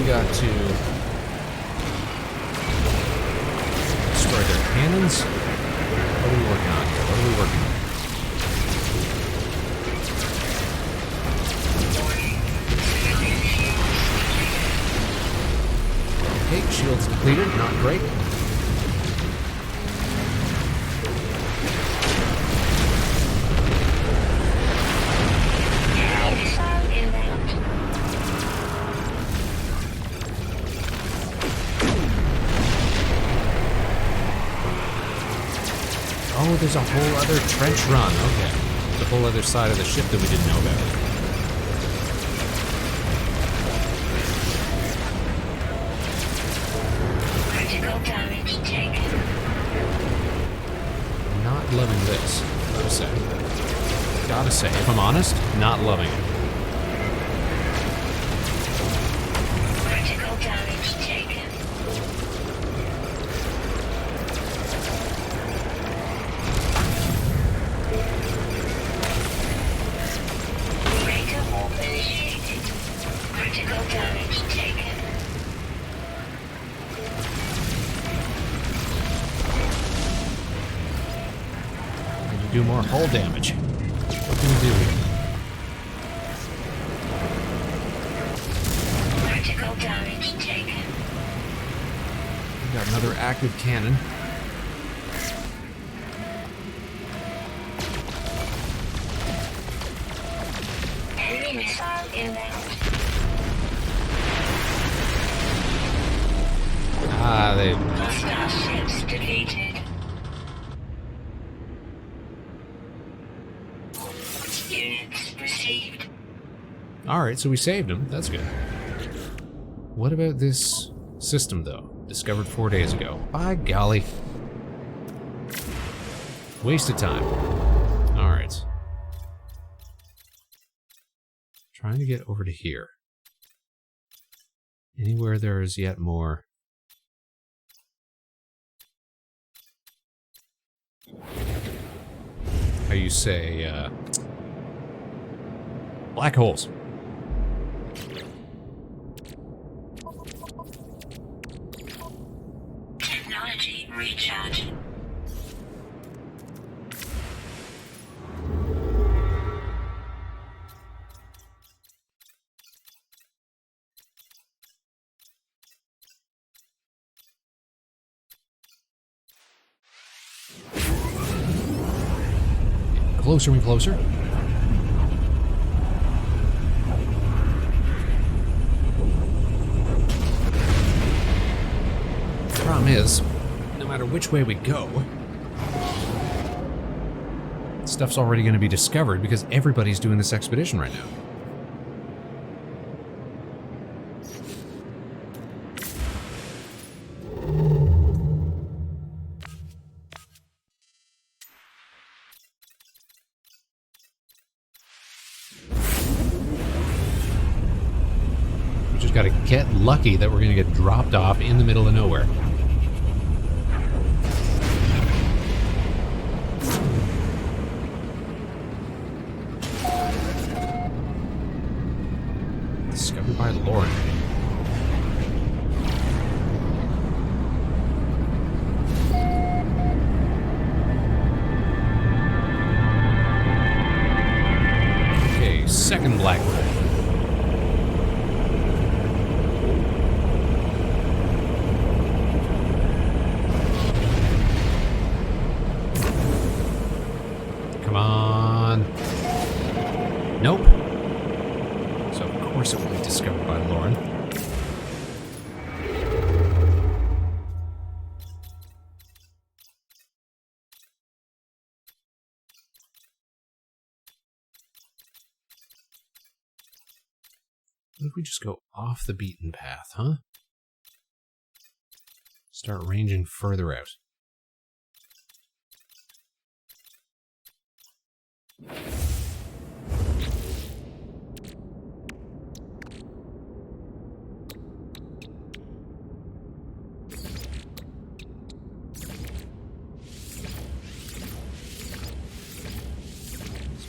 Got to destroy their cannons. What are we working on here? What are we working on? Okay, shields depleted, not great. Oh, there's a whole other trench run. Okay. There's a whole other side of the ship that we didn't know about. Critical damage taken. Not loving this, gotta say. Gotta say, if I'm honest, not loving it. Critical damage taken. Critical damage taken. Need to do more hull damage. What can we do here? Critical damage taken. We've got another active cannon. Enemy missile inbound. Ah, they... Hostile ships defeated. Units received. Alright, so we saved him. That's good. What about this system, though? Discovered 4 days ago. By golly. Waste of time. Alright. Trying to get over to here. Anywhere there is yet more... how you say, black holes. Technology recharge. Closer and closer. The problem is, no matter which way we go, stuff's already going to be discovered because everybody's doing this expedition right now. Got to get lucky that we're going to get dropped off in the middle of nowhere. by Lauren. Okay, second Blackbird. Come on. Nope. So of course it will be discovered by Lauren. What if we just go off the beaten path, huh? Start ranging further out.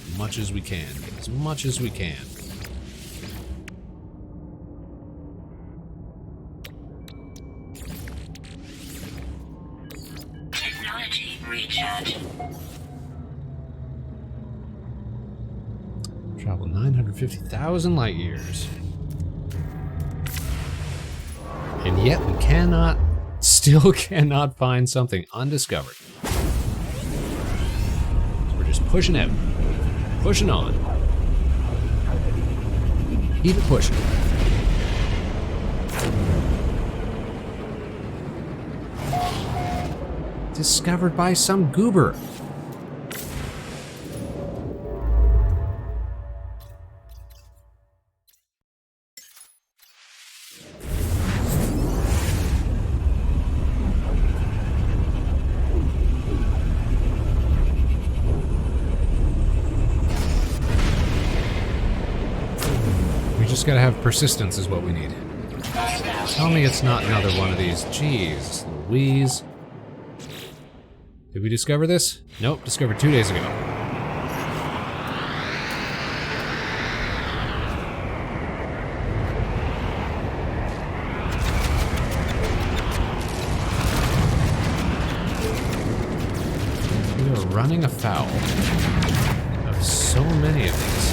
As much as we can. As much as we can. Technology recharge. Travel 950,000 light years. And yet we cannot, still cannot find something undiscovered. So we're just pushing out. Pushing on. Keep it pushing. Discovered by some goober. Just gotta have persistence is what we need. Tell me it's not another one of these. Jeez Louise. Did we discover this? Nope, discovered 2 days ago. We are running afoul of so many of these.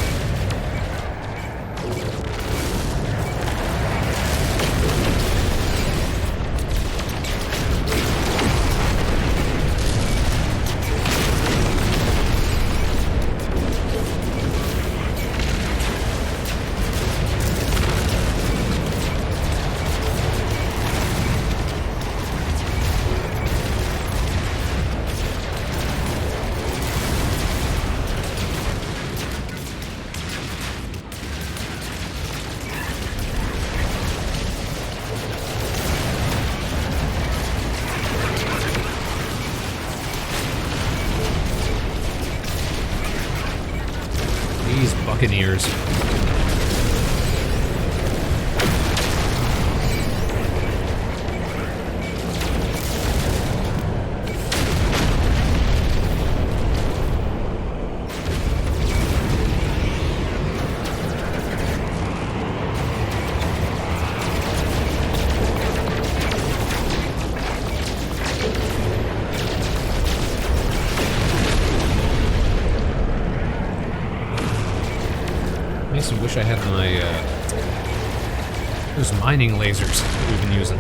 Buccaneers. I wish I had my, those mining lasers that we've been using.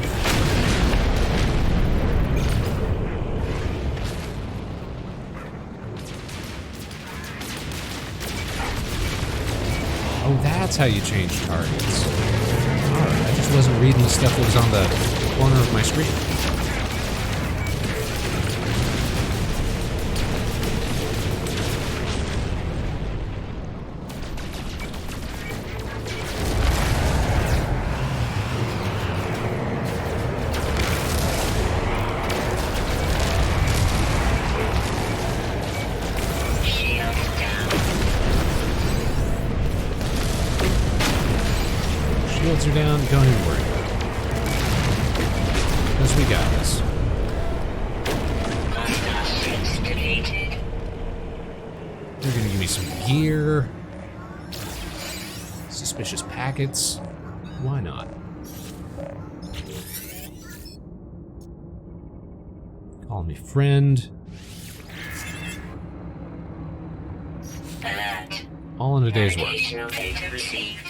Oh, that's how you change targets. Alright, I just wasn't reading the stuff that was on the corner of my screen. Shields are down, don't even worry. Because we got this. They're gonna give me some gear. Suspicious packets. Why not? Call me friend. Alert. All in a day's work. Navigational data received.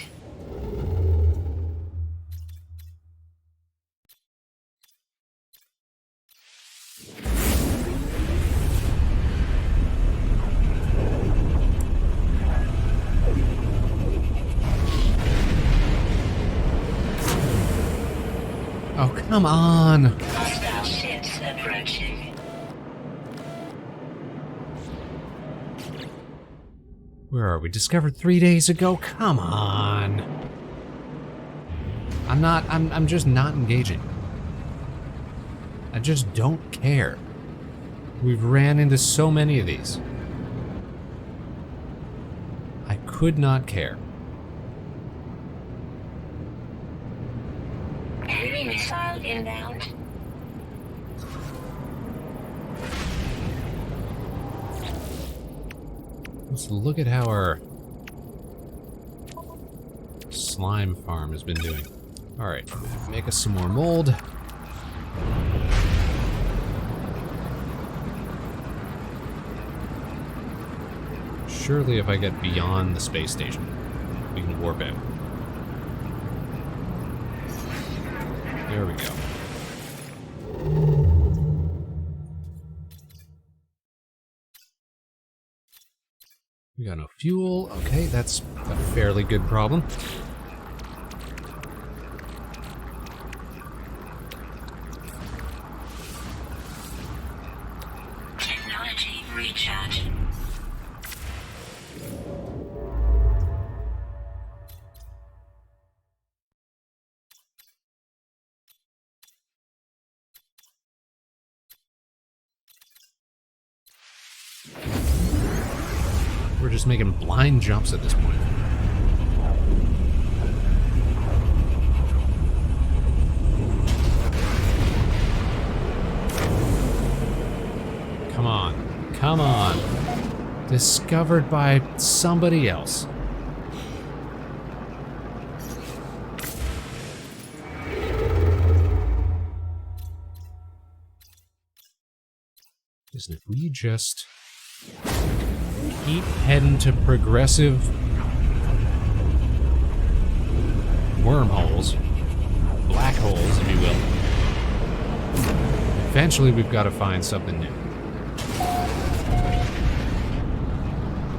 Oh, come on! Hostile ships approaching. Where are we? Discovered 3 days ago? Come on! I'm just not engaging. I just don't care. We've ran into so many of these. I could not care. Enemy missile inbound. Let's look at how our slime farm has been doing. Alright, make us some more mold. Surely if I get beyond the space station, we can warp out. There we go. We got no fuel. Okay, that's a fairly good problem. Technology recharge. We're just making blind jumps at this point. Come on. Come on. Discovered by somebody else. Listen, if we just keep heading to progressive wormholes, black holes, if you will. Eventually, we've got to find something new.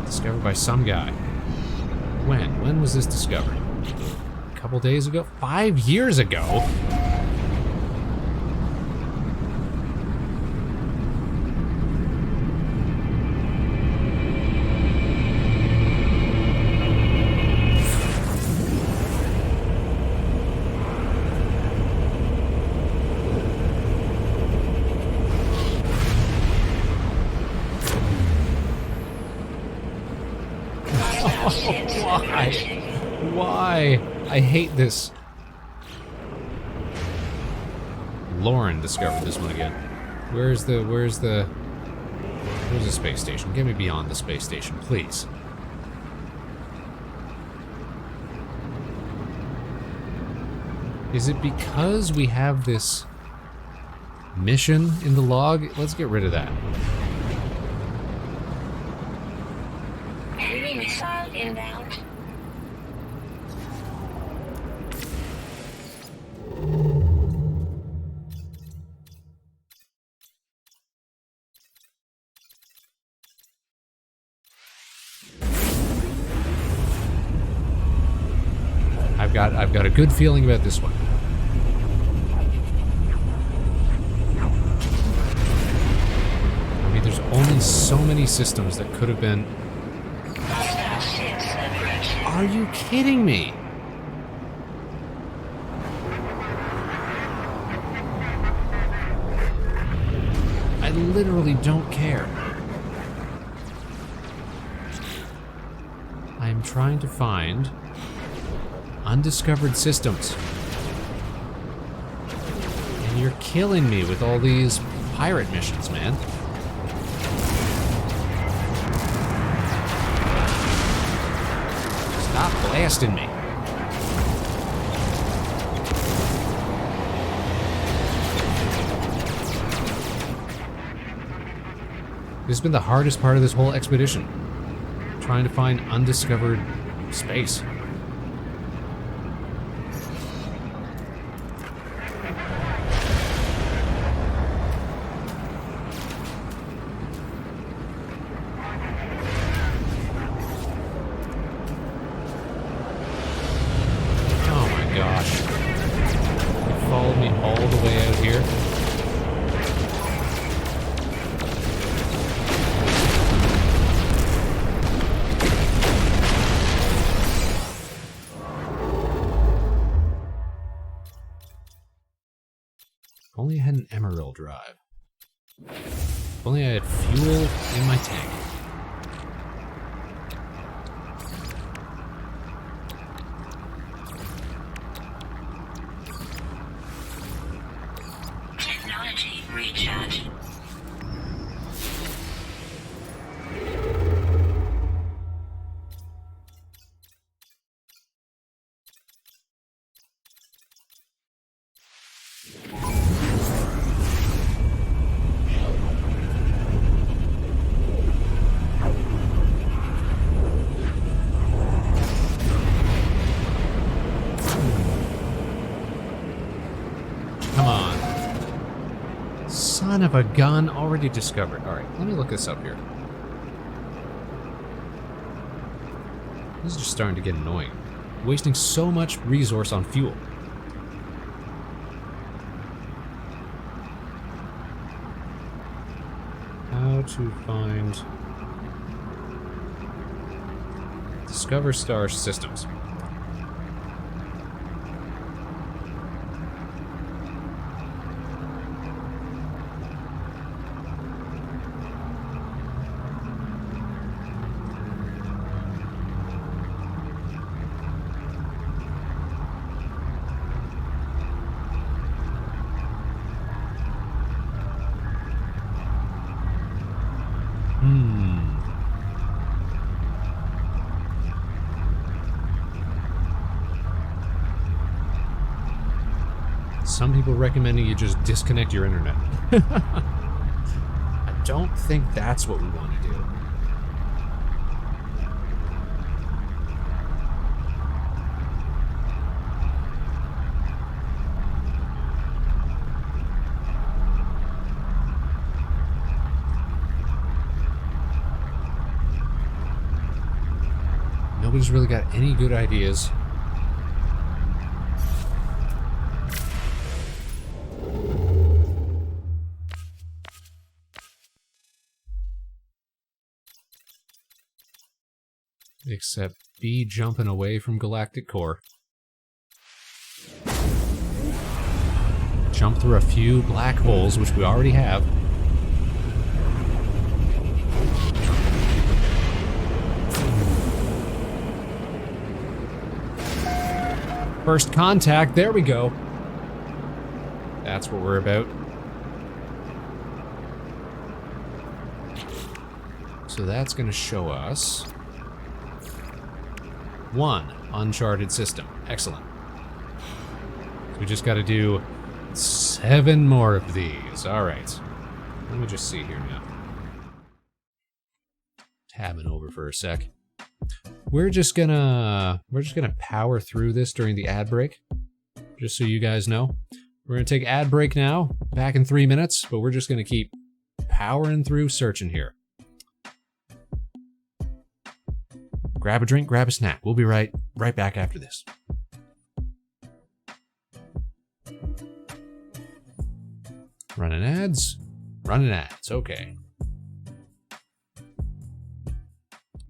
Discovered by some guy. When? When was this discovered? A couple days ago? 5 years ago? Why? I hate this. Lauren discovered this one again. Where's the space station? Get me beyond the space station, please. Is it because we have this mission in the log? Let's get rid of that. Enemy missile inbound. I've got a good feeling about this one. I mean, there's only so many systems that could have been. Are you kidding me? I literally don't care. I am trying to find undiscovered systems. And you're killing me with all these pirate missions, man. Stop blasting me. This has been the hardest part of this whole expedition. Trying to find undiscovered space. Oh my gosh. It followed me all the way out here. If only I had an emerald drive. If only I had fuel in my tank. Technology recharge. Come on. Son of a gun, already discovered. Alright, let me look this up here. This is just starting to get annoying. Wasting so much resource on fuel. How to find... Discover star systems. Some people recommending you just disconnect your internet. I don't think that's what we want to do. Nobody's really got any good ideas. Except be jumping away from galactic core. Jump through a few black holes, which we already have. First contact, there we go. That's what we're about. So that's going to show us one uncharted system. Excellent. So we just got to do 7 more of these. All right. Let me just see here now. Tabbing over for a sec. We're just gonna power through this during the ad break. Just so you guys know. We're gonna take ad break now. Back in 3 minutes, but we're just gonna keep powering through searching here. Grab a drink, grab a snack. We'll be right back after this. Running ads? Running ads, okay.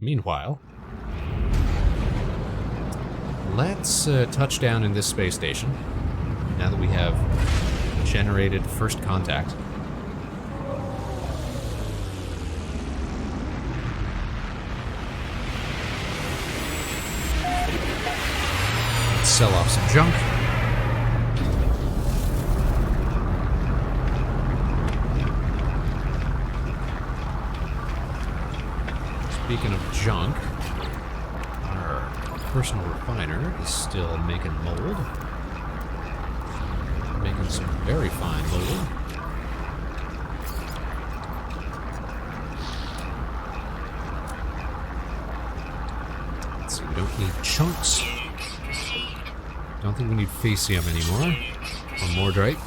Meanwhile, let's touch down in this space station, now that we have generated first contact. Sell off some junk. Speaking of junk, our personal refiner is still making mold. Making some very fine mold. chunks. Don't think we need Facium anymore. Or Mordrite.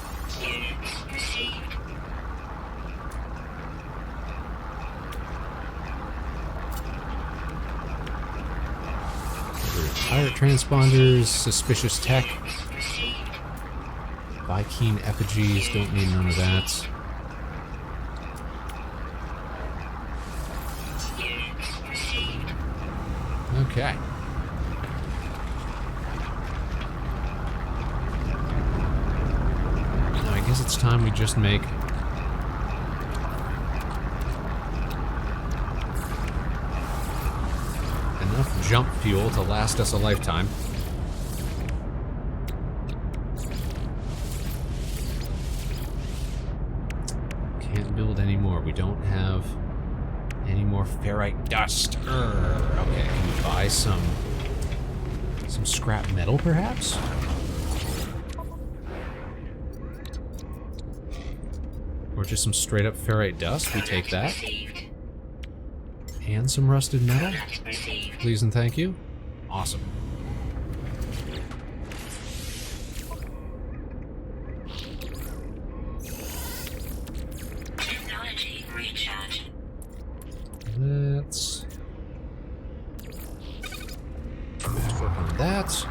Pirate transponders, suspicious tech. Vikine effigies, don't need none of that. Okay. Now I guess it's time we just make enough jump fuel to last us a lifetime. Can't build anymore. We don't have any more ferrite dust. Okay, can we buy some scrap metal, perhaps? Or just some straight up ferrite dust? We take that. And some rusted metal? Please and thank you. Awesome. Technology recharge. Let's work on that.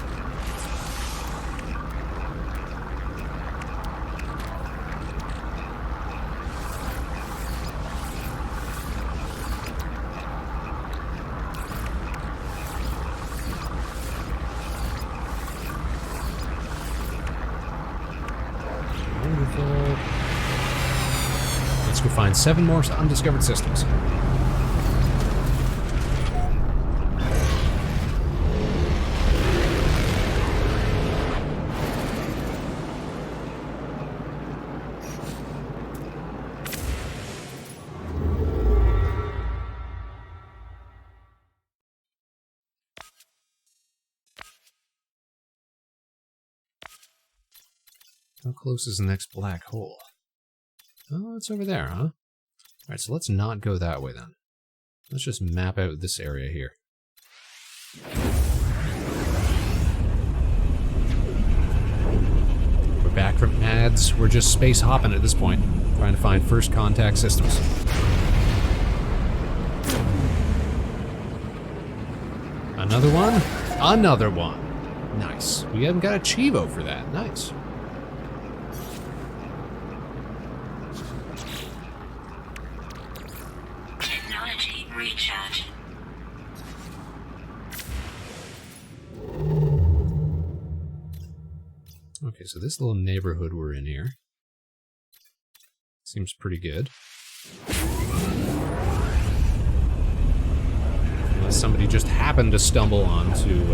Wonderful. Let's go find 7 more undiscovered systems. How close is the next black hole? Oh, it's over there, huh? Alright, so let's not go that way then. Let's just map out this area here. We're back from ads. We're just space hopping at this point, trying to find first contact systems. Another one? Another one! Nice. We haven't got a Chivo for that. Nice. Technology recharge. Okay, so this little neighborhood we're in here seems pretty good. Unless somebody just happened to stumble onto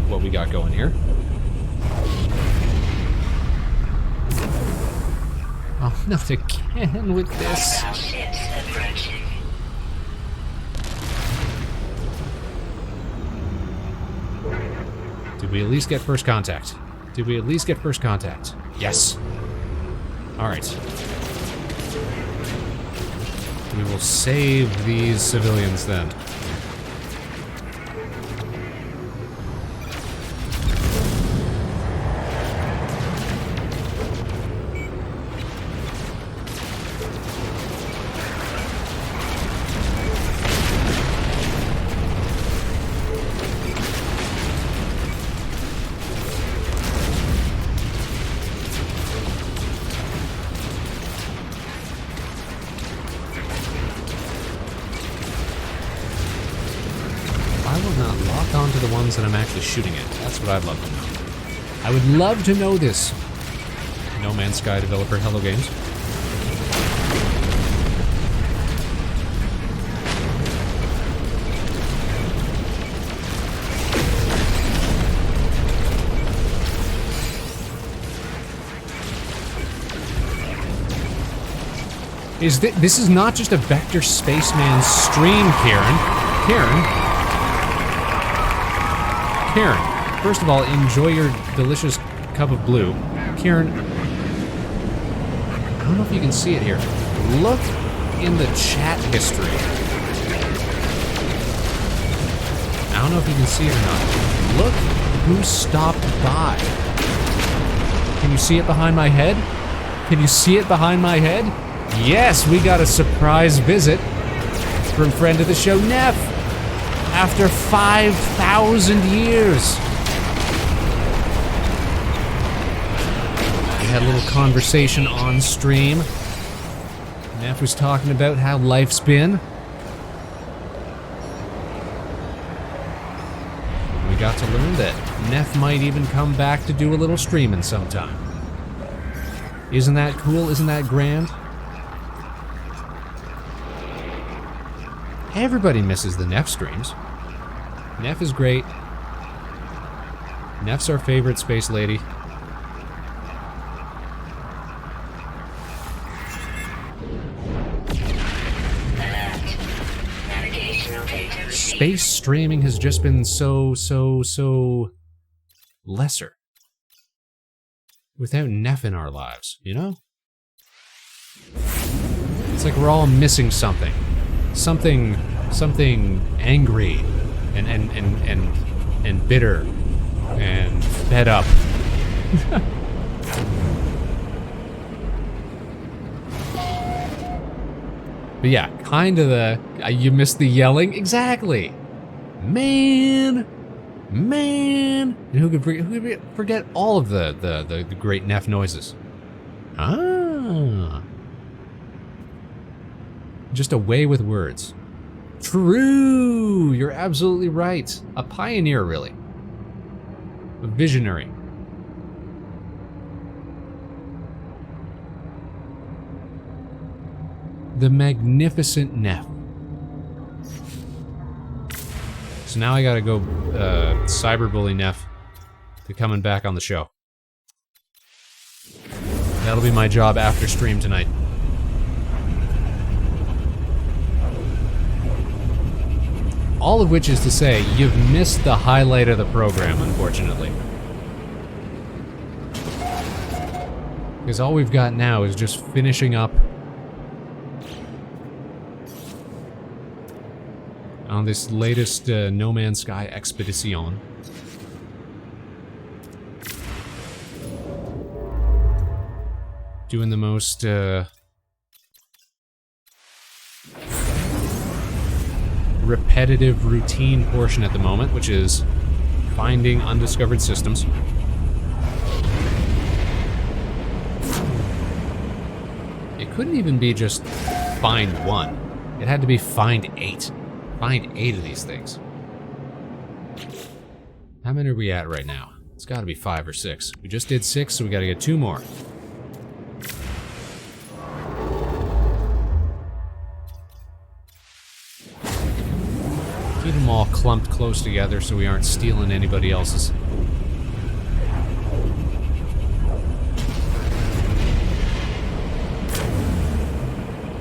what we got going here. Oh, not again with this. Hostile ships approaching. Did we at least get first contact? Did we at least get first contact? Yes. Alright. We will save these civilians then. Onto the ones that I'm actually shooting at. That's what I'd love to know. I would love to know this. No Man's Sky developer, Hello Games. This is not just a Vector Spaceman stream, Karen. Karen, first of all, enjoy your delicious cup of blue. Karen, I don't know if you can see it here. Look in the chat history. I don't know if you can see it or not. Look who stopped by. Can you see it behind my head? Can you see it behind my head? Yes, we got a surprise visit from friend of the show, Neff. After 5,000 years. We had a little conversation on stream. Neff was talking about how life's been. We got to learn that Neff might even come back to do a little streaming sometime. Isn't that cool? Isn't that grand? Everybody misses the Neff streams. Neff is great. Neff's our favorite space lady. Space streaming has just been so lesser. Without Neff in our lives, you know? It's like we're all missing something. Something angry and bitter and fed up. But yeah, kind of the you missed the yelling. Exactly. Man. And who could forget all of the great Neff noises? Ah. Just a way with words. True! You're absolutely right. A pioneer, really. A visionary. The magnificent Neff. So now I gotta go cyberbully Neff to coming back on the show. That'll be my job after stream tonight. All of which is to say, you've missed the highlight of the program, unfortunately. Because all we've got now is just finishing up on this latest No Man's Sky expedition. Doing the most repetitive routine portion at the moment, which is finding undiscovered systems. It couldn't even be just find one. It had to be find 8. Find 8 of these things. How many are we at right now? It's gotta be 5 or 6. We just did 6, so we gotta get 2 more. Keep them all clumped close together so we aren't stealing anybody else's.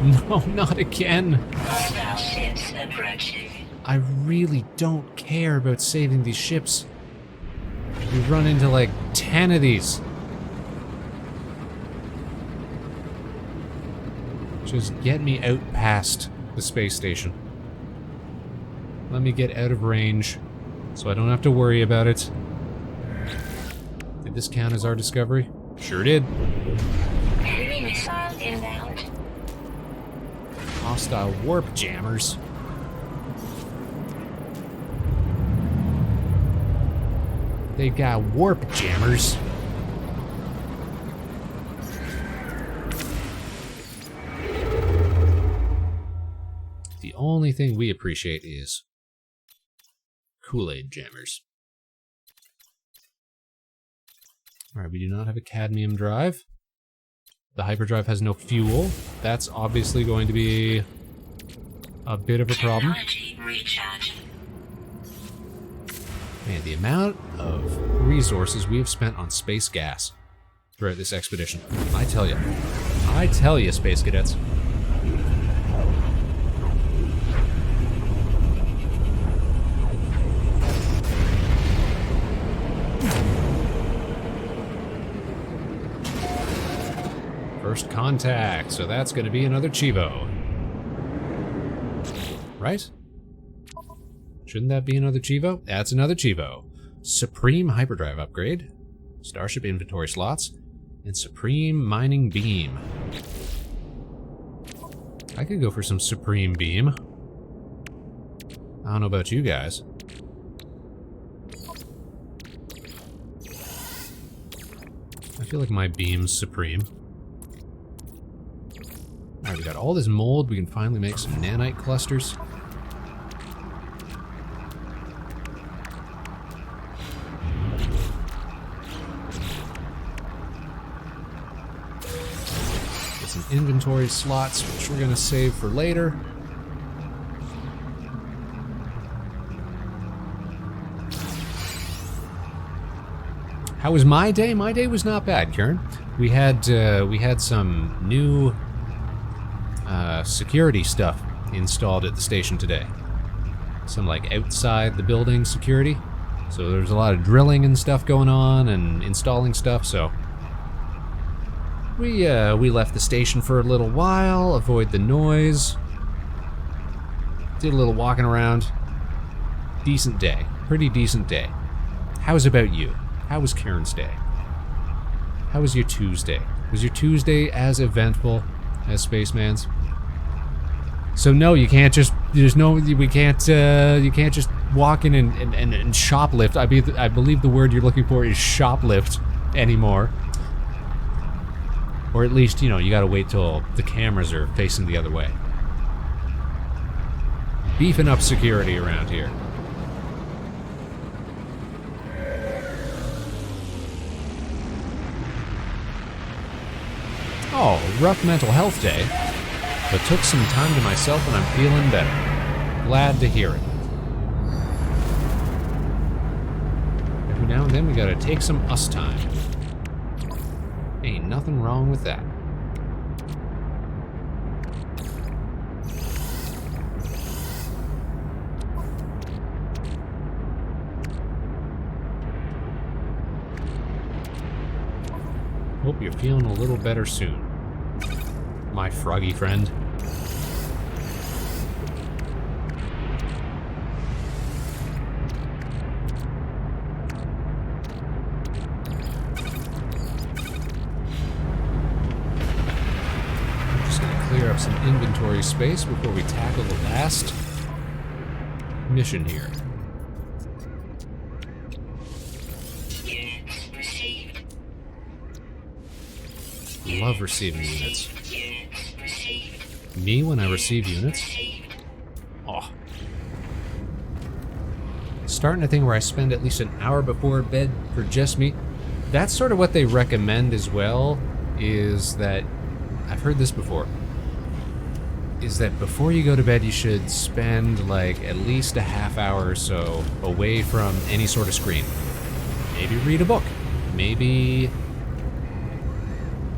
No, not again. I really don't care about saving these ships. We run into like 10 of these. Just get me out past the space station. Let me get out of range so I don't have to worry about it. Did this count as our discovery? Sure did. Enemy missile inbound. Hostile warp jammers. They got warp jammers. The only thing we appreciate is Kool-Aid jammers. Alright, we do not have a cadmium drive. The hyperdrive has no fuel. That's obviously going to be a bit of a problem. Man, the amount of resources we have spent on space gas throughout this expedition. I tell you, space cadets. First contact, so that's going to be another Chivo. Right? Shouldn't that be another Chivo? That's another Chivo. Supreme Hyperdrive upgrade. Starship inventory slots. And Supreme Mining Beam. I could go for some Supreme Beam. I don't know about you guys. I feel like my beam's supreme. Alright, we got all this mold. We can finally make some nanite clusters. Get some inventory slots, which we're gonna save for later. How was my day? My day was not bad, Karen. We had some new security stuff installed at the station today. Some like outside the building security. So there's a lot of drilling and stuff going on and installing stuff. So we left the station for a little while, avoid the noise. Did a little walking around. Decent day, pretty decent day. How's about you? How was Karen's day? How was your Tuesday? Was your Tuesday as eventful as Spaceman's? So no, you can't just, you can't just walk in and shoplift. I believe the word you're looking for is shoplift anymore. Or at least, you know, you gotta wait till the cameras are facing the other way. Beefing up security around here. Oh, rough mental health day, but took some time to myself and I'm feeling better. Glad to hear it. Every now and then we gotta take some us time. Ain't nothing wrong with that. Hope you're feeling a little better soon, my froggy friend. I'm just gonna clear up some inventory space before we tackle the last mission here. Love receiving units. Me when I receive units? Oh. Starting a thing where I spend at least an hour before bed for just me. That's sort of what they recommend as well, is that, I've heard this before, is that before you go to bed you should spend like at least a half hour or so away from any sort of screen. Maybe read a book. Maybe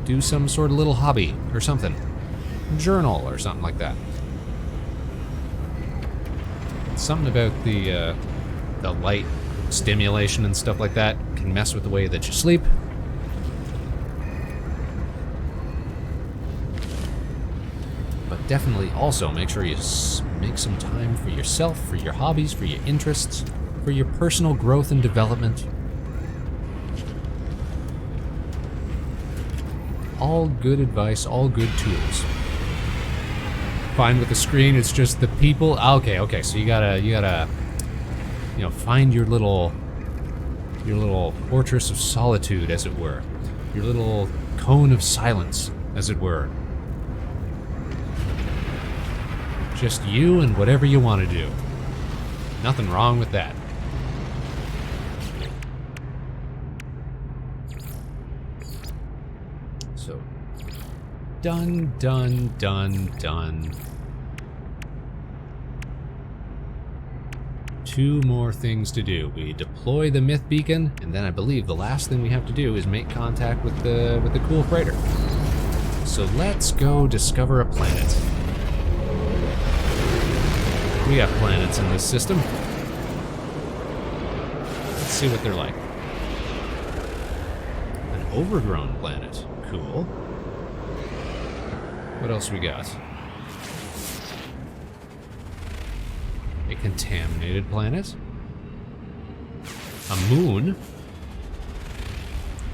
do some sort of little hobby or something. Journal or something like that. Something about the light stimulation and stuff like that can mess with the way that you sleep. But definitely also make sure you make some time for yourself, for your hobbies, for your interests, for your personal growth and development. All good advice, all good tools. Fine with the screen, it's just the people. Okay, so you gotta, you know, find your little fortress of solitude, as it were. Your little cone of silence, as it were. Just you and whatever you want to do. Nothing wrong with that. So, done. 2 more things to do. We deploy the myth beacon, and then I believe the last thing we have to do is make contact with the cool freighter. So let's go discover a planet. We got planets in this system. Let's see what they're like. An overgrown planet. Cool. What else we got? A Contaminated planet. A moon.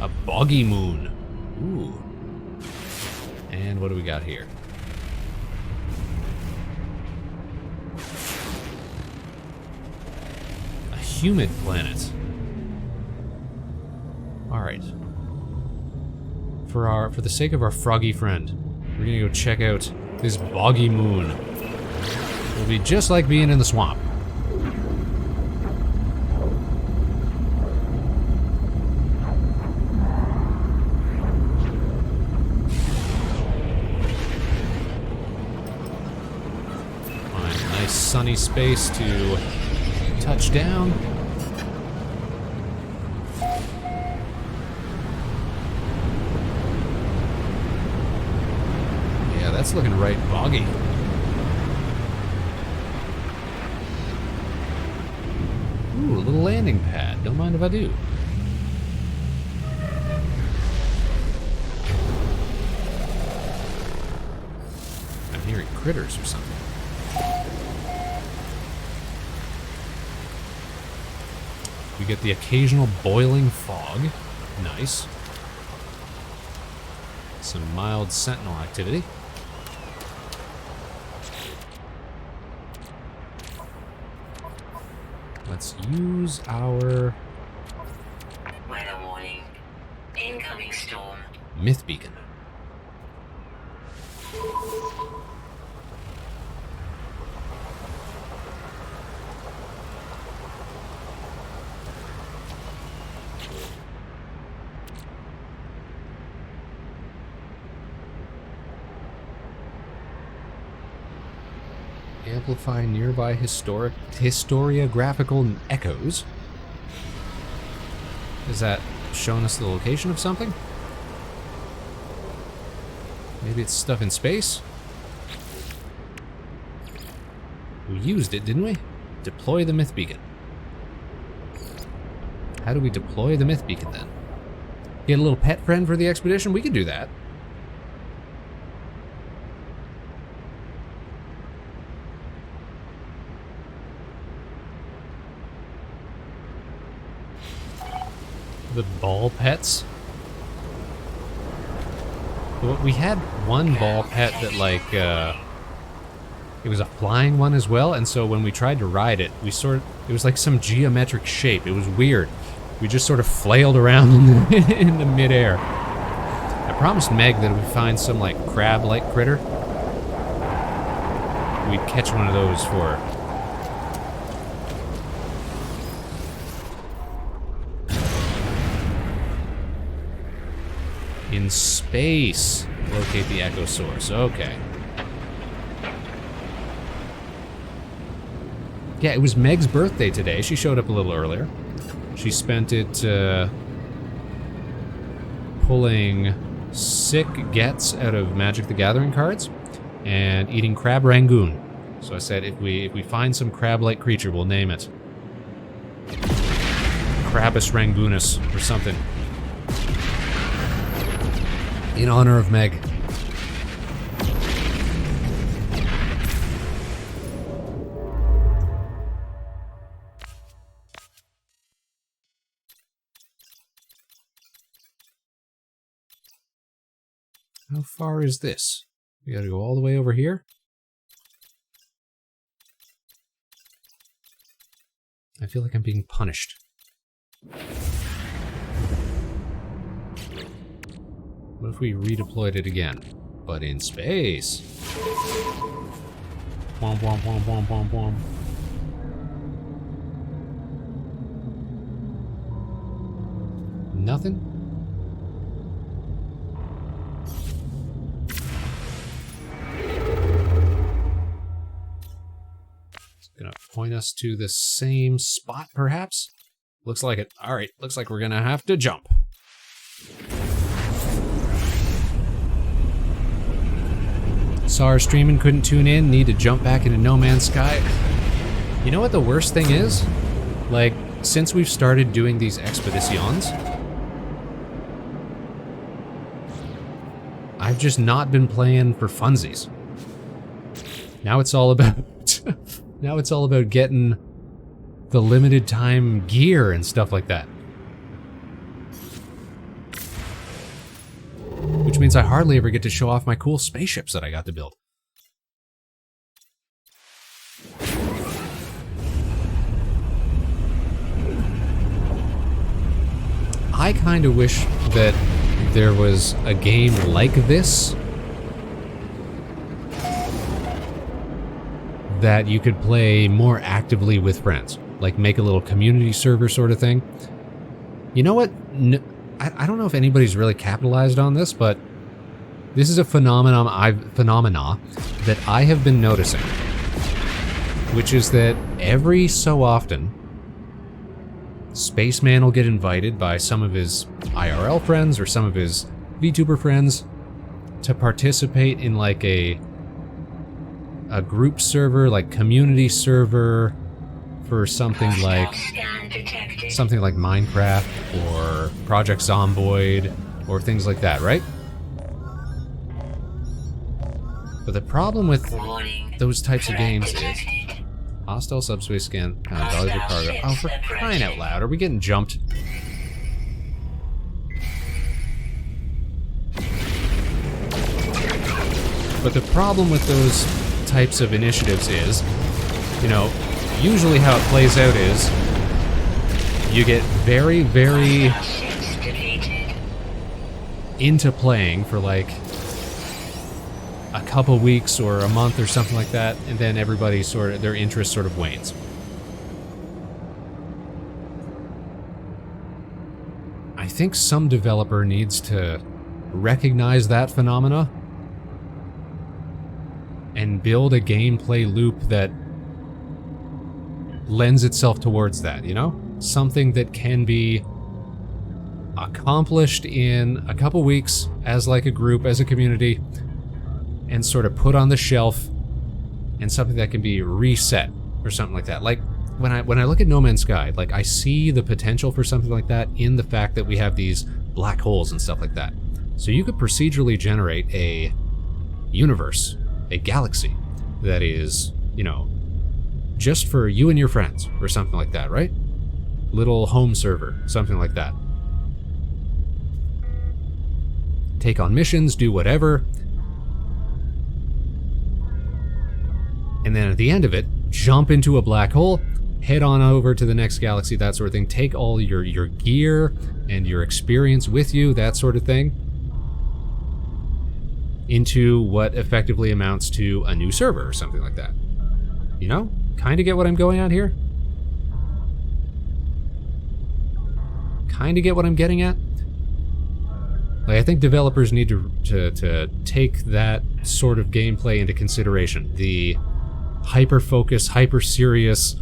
A boggy moon. Ooh. And what do we got here? A humid planet. Alright. For the sake of our froggy friend, we're gonna go check out this boggy moon. It'll be just like being in the swamp. Find a nice sunny space to touch down. Yeah, that's looking right boggy. Ooh, a little landing pad. Don't mind if I do. I'm hearing critters or something. We get the occasional boiling fog. Nice. Some mild sentinel activity. Let's use our Weather warning. Incoming storm. myth beacon. Amplify nearby historiographical echoes. Is that showing us the location of something? Maybe it's stuff in space? We used it, didn't we? Deploy the myth beacon. How do we deploy the myth beacon then? Get a little pet friend for the expedition? We could do that. The ball pets. Well, we had one ball pet that it was a flying one as well, and so when we tried to ride it, it was like some geometric shape. It was weird. We just sort of flailed around in the midair. I promised Meg that if we find some like crab-like critter, we'd catch one of those for her. In space, locate the echo source. Okay. Yeah, it was Meg's birthday today. She showed up a little earlier. She spent it pulling sick gets out of Magic the Gathering cards and eating crab rangoon. So I said, if we find some crab-like creature, we'll name it Crabus rangoonus or something. In honor of Meg. How far is this? We gotta go all the way over here? I feel like I'm being punished. What if we redeployed it again? But in space. Womp womp womp womp womp womp. Nothing? It's gonna point us to the same spot, perhaps? Looks like it. Alright, looks like we're gonna have to jump. Saw our stream and couldn't tune in, need to jump back into No Man's Sky. You know what the worst thing is? Like, since we've started doing these expeditions, I've just not been playing for funsies. Now it's all about Now it's all about getting the limited time gear and stuff like that. Which means I hardly ever get to show off my cool spaceships that I got to build. I kind of wish that there was a game like this that you could play more actively with friends. Like make a little community server sort of thing. You know what? I don't know if anybody's really capitalized on this, but this is a phenomena that I have been noticing. Which is that every so often, Spaceman will get invited by some of his IRL friends or some of his VTuber friends to participate in like a group server, like community server for something like Minecraft or Project Zomboid or things like that, right? But the problem with those types of games is hostile subspace scan, dollars of cargo. Oh, for crying out loud, are we getting jumped? But the problem with those types of initiatives is, you know, usually how it plays out is you get very, very into playing for like a couple weeks or a month or something like that, and then everybody sort of, their interest sort of wanes. I think some developer needs to recognize that phenomena and build a gameplay loop that lends itself towards that, you know? Something that can be accomplished in a couple weeks as like a group, as a community, and sort of put on the shelf, and something that can be reset or something like that. Like when I look at No Man's Sky, like I see the potential for something like that in the fact that we have these black holes and stuff like that. So you could procedurally generate a universe, a galaxy that is, you know, just for you and your friends or something like that, right? Little home server, something like that. Take on missions, do whatever. And then at the end of it, jump into a black hole, head on over to the next galaxy, that sort of thing. Take all your gear and your experience with you, that sort of thing, into what effectively amounts to a new server or something like that. You know? Kind of get what I'm going at here? Kind of get what I'm getting at? Like, I think developers need to take that sort of gameplay into consideration. The hyper-focused, hyper-serious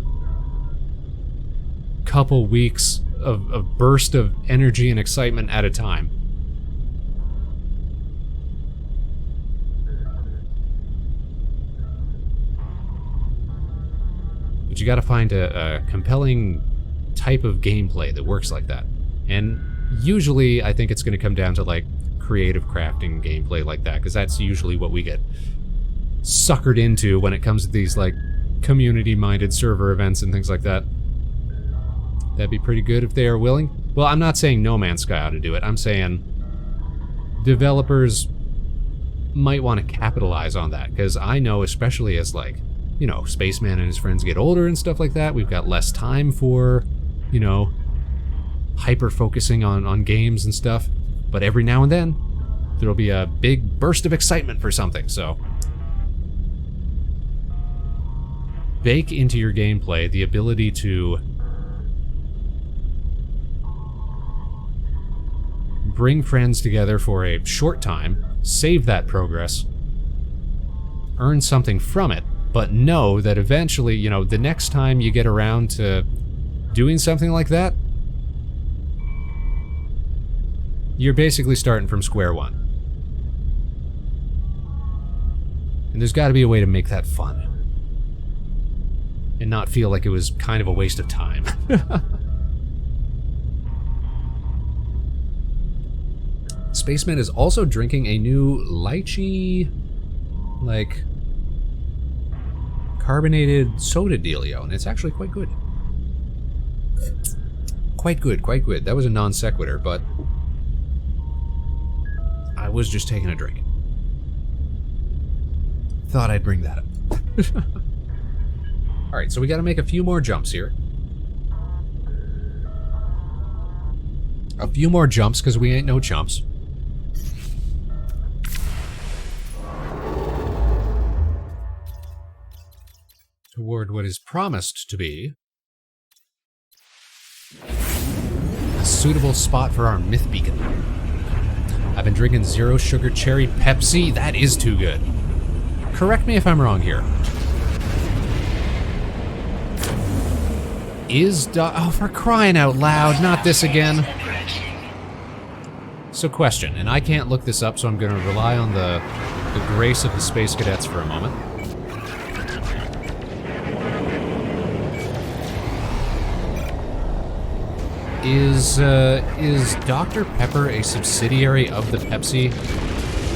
couple weeks of burst of energy and excitement at a time. But you gotta find a compelling type of gameplay that works like that. And usually I think it's gonna come down to like creative crafting gameplay like that, because that's usually what we get suckered into when it comes to these like community-minded server events and things like that. That'd be pretty good if they are willing. Well, I'm not saying No Man's Sky ought to do it. I'm saying developers might want to capitalize on that, because I know, especially as like, you know, Spaceman and his friends get older and stuff like that, we've got less time for, you know, hyper-focusing on games and stuff. But every now and then, there'll be a big burst of excitement for something, so bake into your gameplay the ability to bring friends together for a short time, save that progress, earn something from it, but know that eventually, you know, the next time you get around to doing something like that, you're basically starting from square one. And there's got to be a way to make that fun. And not feel like it was kind of a waste of time. Spaceman is also drinking a new lychee, like, carbonated soda dealio, and it's actually quite good. Quite good, quite good. That was a non sequitur, but I was just taking a drink. Thought I'd bring that up. Alright, so we gotta make a few more jumps here. A few more jumps, because we ain't no chumps. Toward what is promised to be a suitable spot for our myth beacon. I've been drinking zero sugar cherry Pepsi. That is too good. Correct me if I'm wrong here. Oh, for crying out loud, not this again. So question, and I can't look this up, so I'm going to rely on the grace of the space cadets for a moment. Is Dr. Pepper a subsidiary of the Pepsi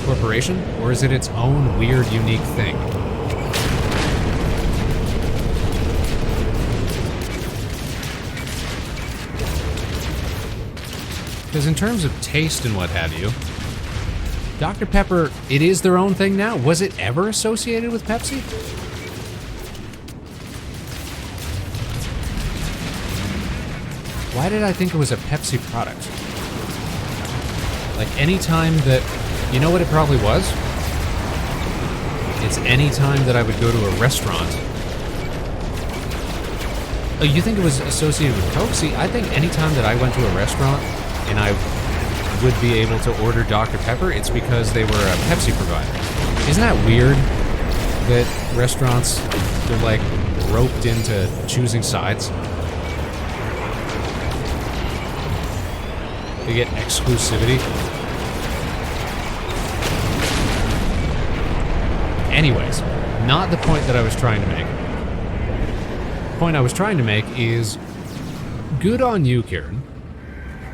Corporation, or is it its own weird, unique thing? Because in terms of taste and what have you, Dr. Pepper, it is their own thing now. Was it ever associated with Pepsi? Why did I think it was a Pepsi product? Like, any time that... You know what it probably was? It's any time that I would go to a restaurant. Oh, you think it was associated with Coke? See, I think any time that I went to a restaurant and I would be able to order Dr. Pepper, it's because they were a Pepsi provider. Isn't that weird? That restaurants, they're like roped into choosing sides? They get exclusivity. Anyways, not the point that I was trying to make. The point I was trying to make is good on you, Kieran,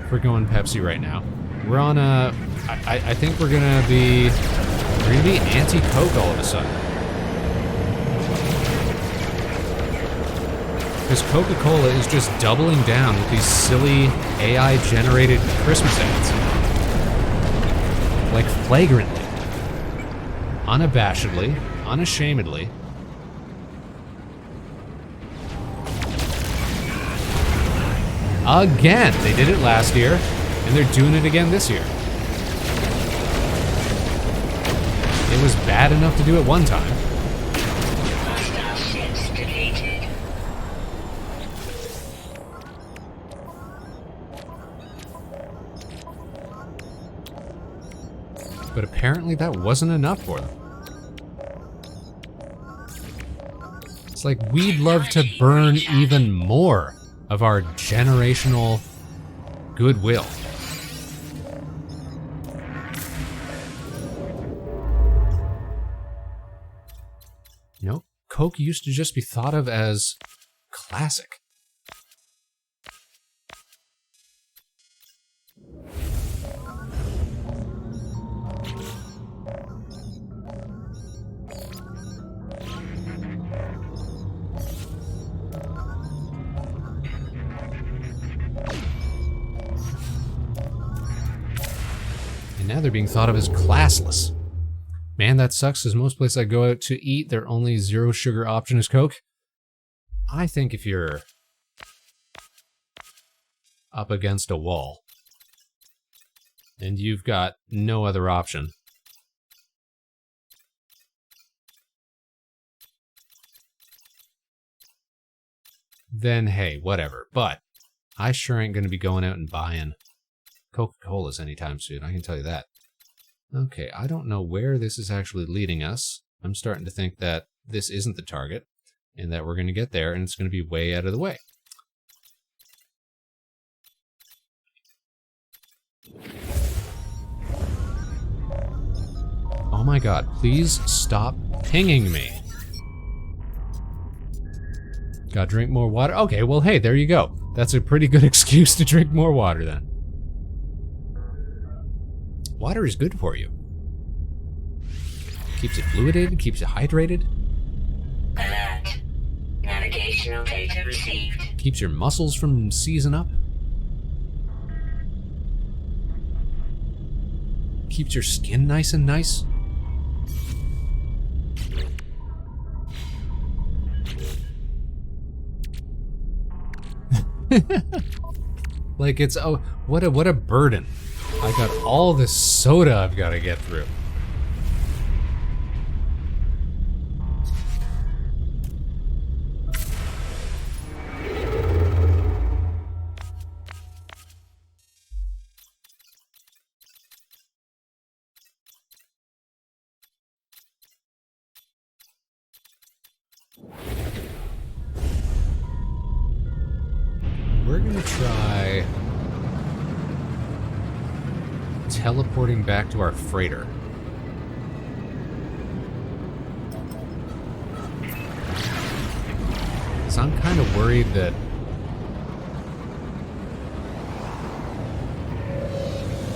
for going Pepsi right now. We're on a... I think we're gonna be anti-Coke all of a sudden. Because Coca-Cola is just doubling down with these silly AI-generated Christmas ads. Like, flagrantly. Unabashedly. Unashamedly. Again! They did it last year, and they're doing it again this year. It was bad enough to do it one time. But apparently that wasn't enough for them. It's like we'd love to burn even more of our generational goodwill. You know, Coke used to just be thought of as classic. Now they're being thought of as classless. Man, that sucks, because most places I go out to eat, their only zero sugar option is Coke. I think if you're up against a wall and you've got no other option, then hey, whatever. But I sure ain't going to be going out and buying Coca-Colas anytime soon, I can tell you that. Okay, I don't know where this is actually leading us. I'm starting to think that this isn't the target, and that we're going to get there, and it's going to be way out of the way. Oh my god, please stop pinging me. Gotta drink more water? Okay, well hey, there you go. That's a pretty good excuse to drink more water then. Water is good for you. Keeps it fluidated, keeps it hydrated. Alert. Additional data received. Keeps your muscles from seizing up. Keeps your skin nice and nice. Like it's, oh, what a burden. I got all this soda I've got to get through. We're gonna try teleporting back to our freighter. So I'm kind of worried that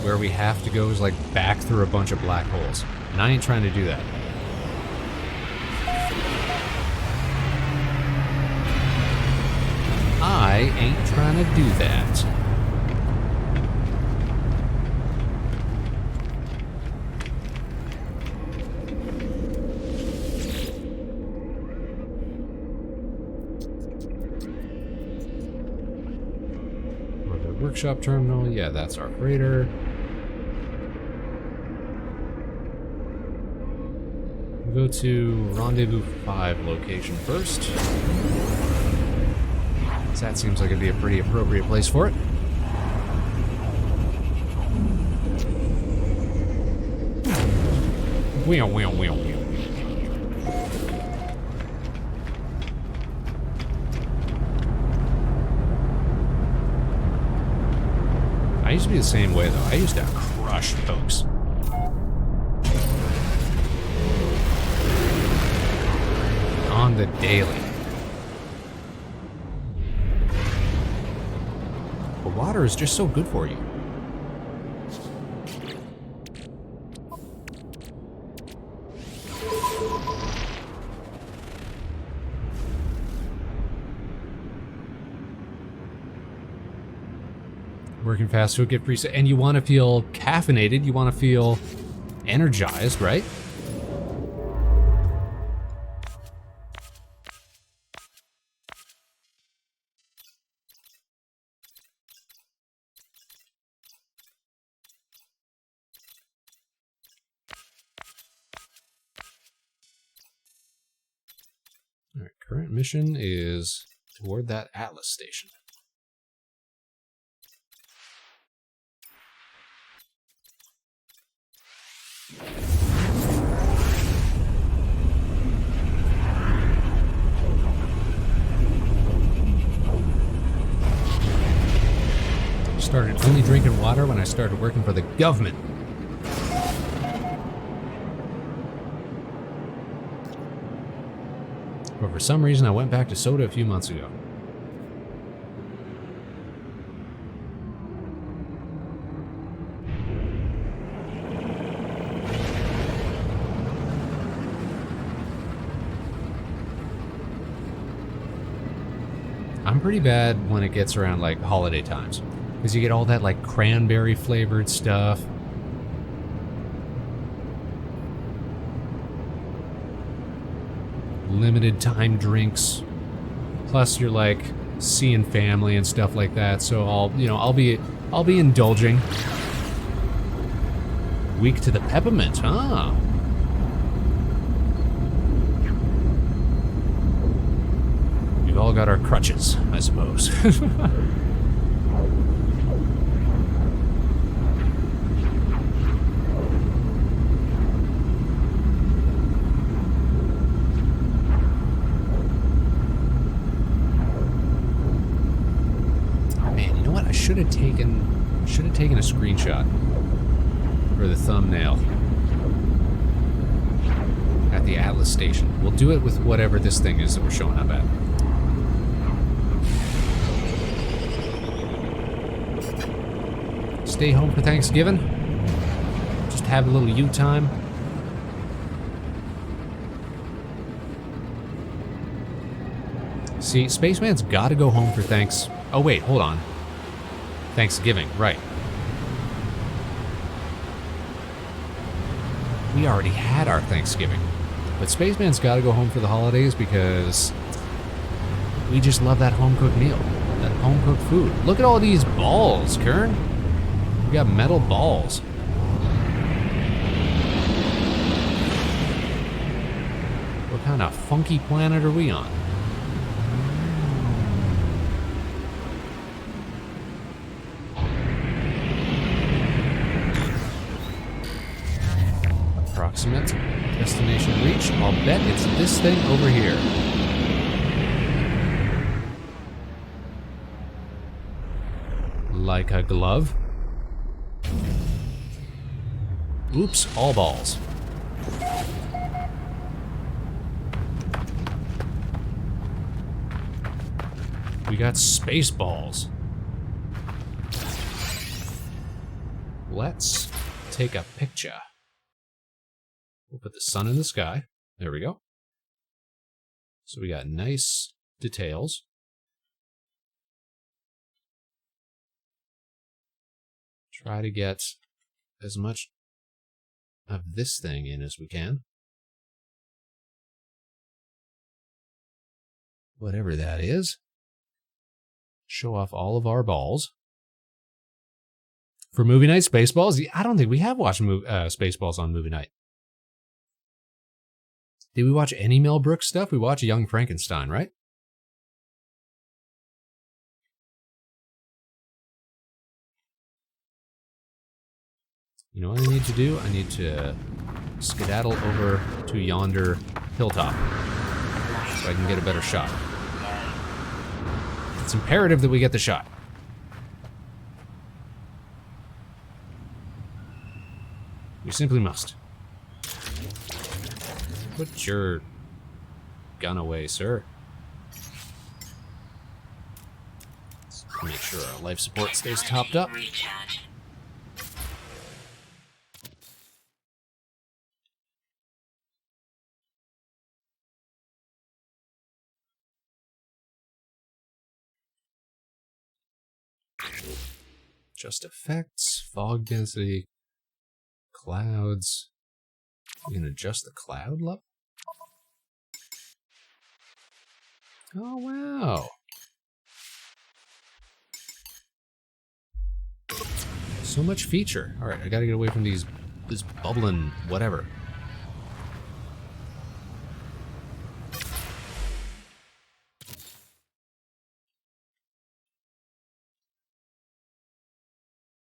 where we have to go is like back through a bunch of black holes. And I ain't trying to do that. I ain't trying to do that. Orbit workshop terminal, yeah, that's our freighter. We'll go to Rendezvous 5 location first. That seems like it'd be a pretty appropriate place for it. Wheel, wheel, wheel, wheel. I used to be the same way, though. I used to crush folks. On the daily. But water is just so good for you. Working fast to get preset, and you want to feel caffeinated, you want to feel energized, right? All right, current mission is toward that Atlas station. Started only drinking water when I started working for the government. But for some reason, I went back to soda a few months ago. I'm pretty bad when it gets around like holiday times, because you get all that like cranberry flavored stuff. Limited time drinks. Plus you're like seeing family and stuff like that, so I'll be indulging. Weak to the peppermint, huh? We've all got our crutches, I suppose. Man, you know what? I should have taken a screenshot for the thumbnail at the Atlas station. We'll do it with whatever this thing is that we're showing up at. Stay home for Thanksgiving. Just have a little you time. See, Spaceman's gotta go home for Oh, wait, hold on. Thanksgiving, right. We already had our Thanksgiving. But Spaceman's gotta go home for the holidays because we just love that home-cooked meal. That home-cooked food. Look at all these balls, Kern. We got metal balls. What kind of funky planet are we on? Approximate destination reach. I'll bet it's this thing over here. Like a glove. Oops, all balls. We got space balls. Let's take a picture. We'll put the sun in the sky. There we go. So we got nice details. Try to get as much of this thing in as we can. Whatever that is. Show off all of our balls. For movie night, Spaceballs? I don't think we have watched Spaceballs on movie night. Did we watch any Mel Brooks stuff? We watched Young Frankenstein, right? You know what I need to do? I need to skedaddle over to yonder hilltop so I can get a better shot. It's imperative that we get the shot. We simply must. Put your gun away, sir. Let's make sure our life support stays topped up. Recharge. Just effects, fog density, clouds. We can adjust the cloud level. Oh, wow. So much feature. All right, I gotta get away from this bubbling whatever.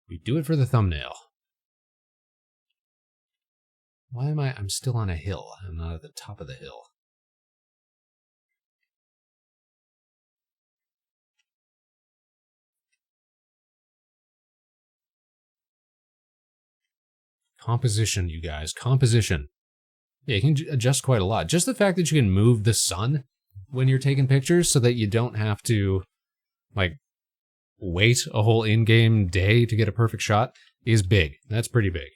We do it for the thumbnail. Why am I'm still on a hill. I'm not at the top of the hill. Composition, you guys. Composition. Yeah, you can adjust quite a lot. Just the fact that you can move the sun when you're taking pictures so that you don't have to, like, wait a whole in-game day to get a perfect shot is big. That's pretty big.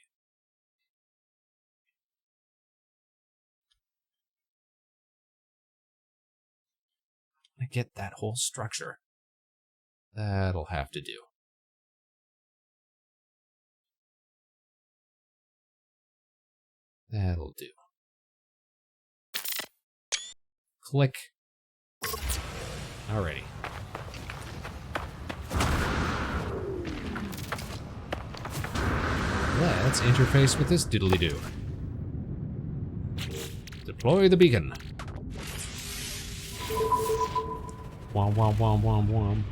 I get that whole structure. That'll have to do. That'll do. Click. Alrighty. Let's interface with this diddly-doo. Deploy the beacon. Wom wom wom wom wom.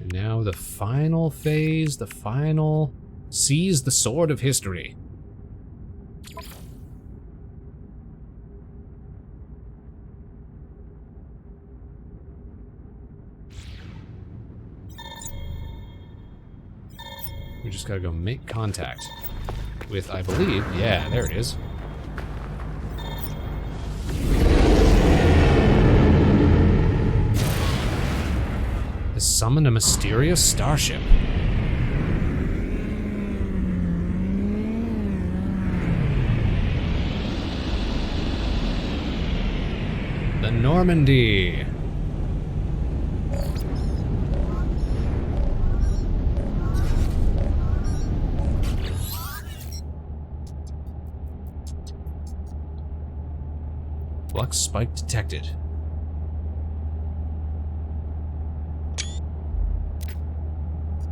And now the final phase, the final seize the sword of history. We just gotta go make contact with, I believe, yeah, there it is. Has summoned a mysterious starship. Normandy. Flux spike detected.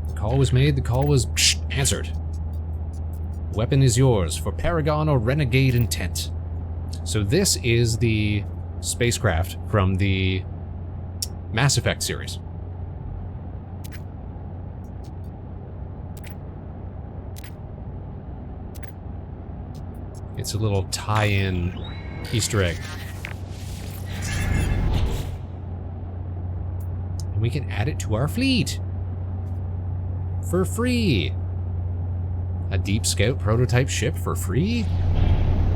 The call was made, the call was answered. Weapon is yours for Paragon or Renegade intent. So this is the spacecraft from the Mass Effect series. It's a little tie-in Easter egg. And we can add it to our fleet. For free. A Deep Scout prototype ship for free?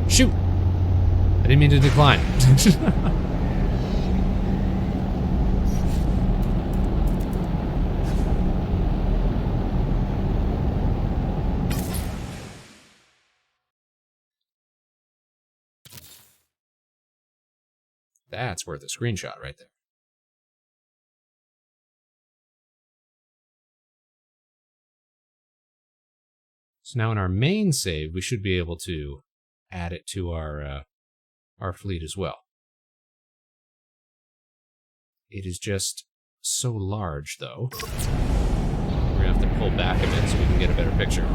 Shoot! I didn't mean to decline. That's worth a screenshot right there. So now in our main save, we should be able to add it to our fleet as well. It is just so large, though. We're gonna have to pull back a bit so we can get a better picture.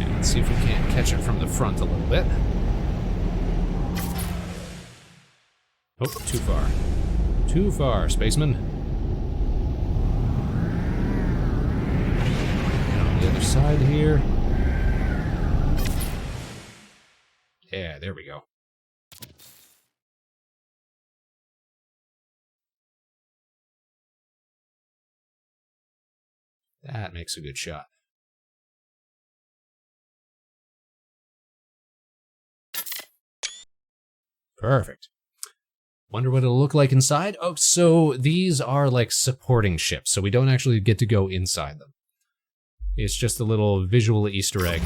Let's see if we can't catch it from the front a little bit. Oh, too far. Too far, Spaceman. And on the other side here. Yeah, there we go. That makes a good shot. Perfect. Wonder what it'll look like inside? Oh, so these are like supporting ships, so we don't actually get to go inside them. It's just a little visual Easter egg.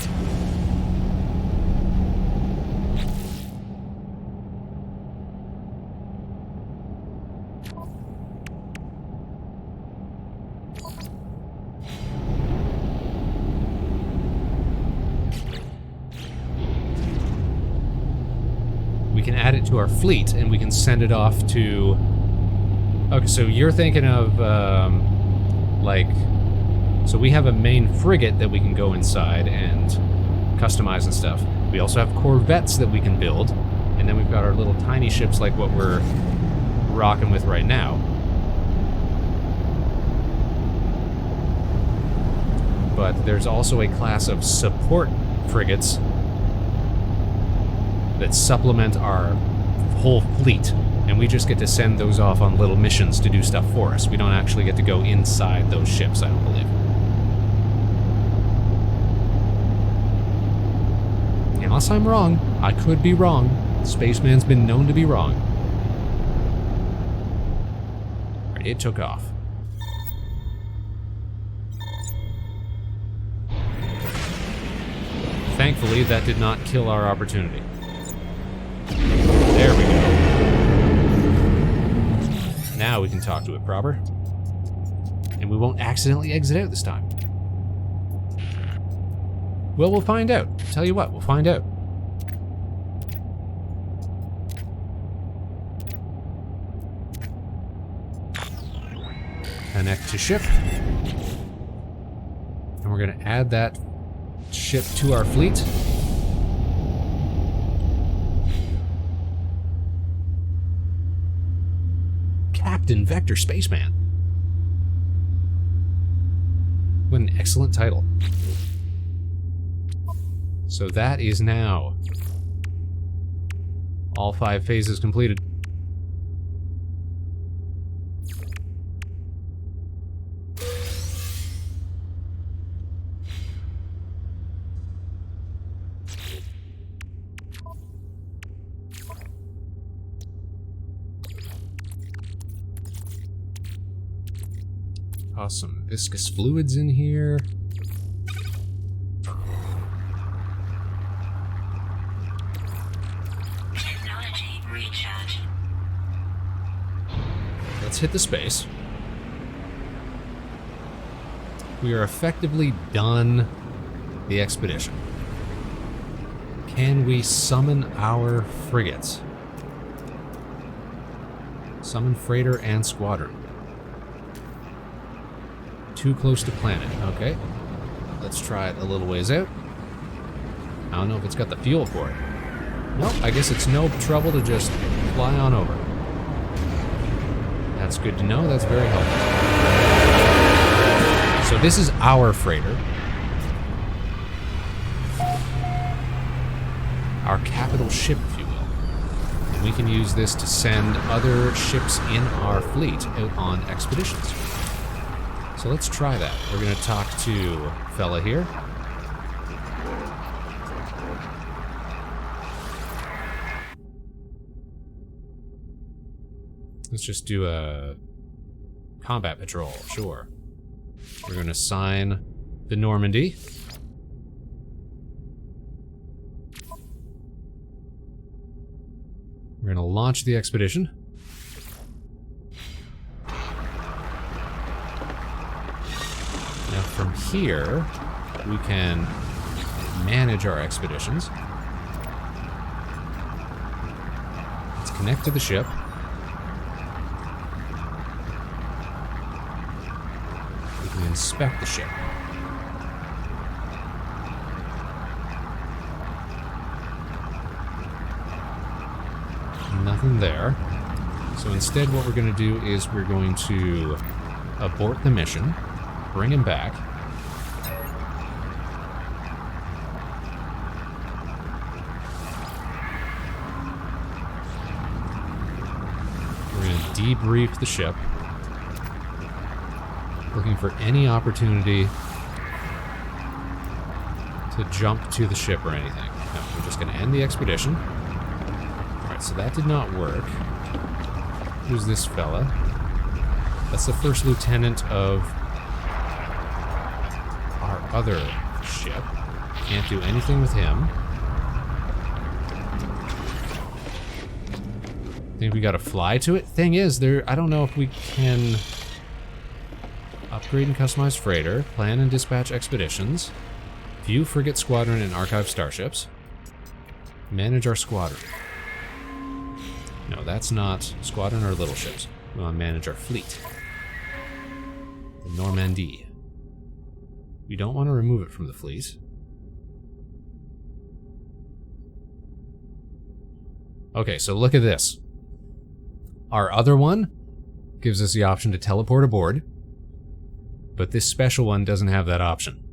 We can add it to our fleet, and we can send it off to... Okay, so you're thinking of, So we have a main frigate that we can go inside and customize and stuff. We also have corvettes that we can build, and then we've got our little tiny ships like what we're rocking with right now. But there's also a class of support frigates that supplement our whole fleet, and we just get to send those off on little missions to do stuff for us. We don't actually get to go inside those ships, I don't believe. Unless I'm wrong. I could be wrong. Spaceman's been known to be wrong. Alright, it took off. Thankfully, that did not kill our opportunity. There we go. Now we can talk to it proper. And we won't accidentally exit out this time. Well, we'll find out. Tell you what, we'll find out. Connect to ship. And we're going to add that ship to our fleet. Captain Vector Spaceman. What an excellent title. So that is now all 5 phases completed. Toss some viscous fluids in here. Technology recharge. Let's hit the space. We are effectively done the expedition. Can we summon our frigates? Summon freighter and squadron. Too close to planet. Okay. Let's try it a little ways out. I don't know if it's got the fuel for it. Nope, I guess it's no trouble to just fly on over. That's good to know. That's very helpful. So this is our freighter. Our capital ship, if you will. And we can use this to send other ships in our fleet out on expeditions. So let's try that. We're going to talk to fella here. Let's just do a combat patrol, sure. We're going to sign the Normandy. We're going to launch the expedition. Now from here, we can manage our expeditions. Let's connect to the ship. We can inspect the ship. Nothing there. So instead what we're going to do is we're going to abort the mission, bring him back. We're going to debrief the ship, looking for any opportunity to jump to the ship or anything. No, we're just going to end the expedition. So that did not work. Who's this fella? That's the first lieutenant of our other ship. Can't do anything with him. Think we gotta fly to it? Thing is, I don't know if we can upgrade and customize freighter, plan and dispatch expeditions, view frigate squadron and archive starships, manage our squadron. No, that's not squadron or little ships. We want to manage our fleet. The Normandy. We don't want to remove it from the fleet. Okay, so look at this. Our other one gives us the option to teleport aboard, but this special one doesn't have that option.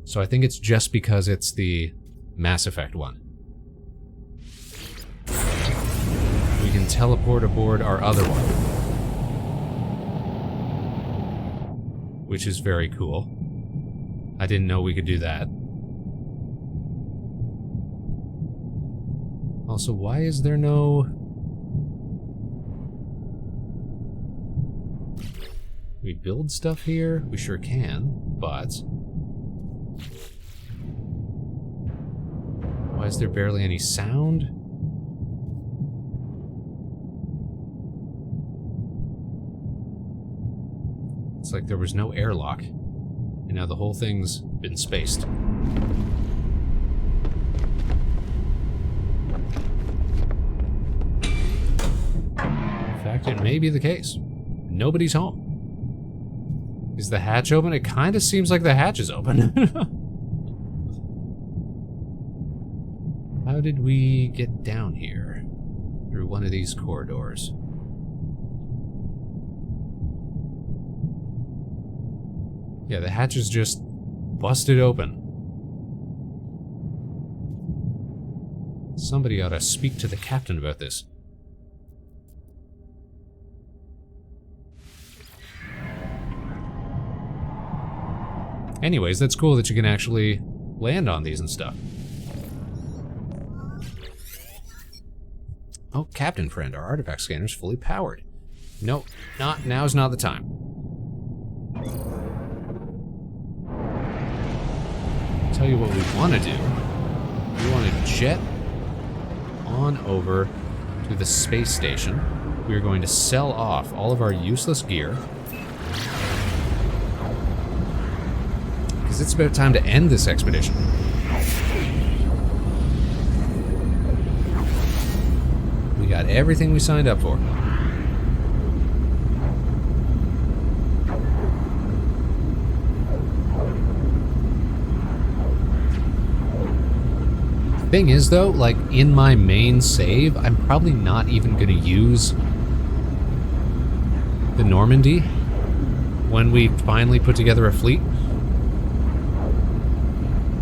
So I think it's just because it's the Mass Effect one. We can teleport aboard our other one, which is very cool. I didn't know we could do that. Also, why is there no... We build stuff here? We sure can, but... Why is there barely any sound? It's like there was no airlock, and now the whole thing's been spaced. In fact, it may be the case. Nobody's home. Is the hatch open? It kind of seems like the hatch is open. How did we get down here? Through one of these corridors. Yeah, the hatch is just busted open. Somebody ought to speak to the captain about this. Anyways, that's cool that you can actually land on these and stuff. Oh, Captain friend, our artifact scanner's fully powered. Nope, now's not the time. tell you what we want to do. We want to jet on over to the space station. We are going to sell off all of our useless gear. Because it's about time to end this expedition. We got everything we signed up for. Thing is, though, like, in my main save, I'm probably not even going to use the Normandy when we finally put together a fleet.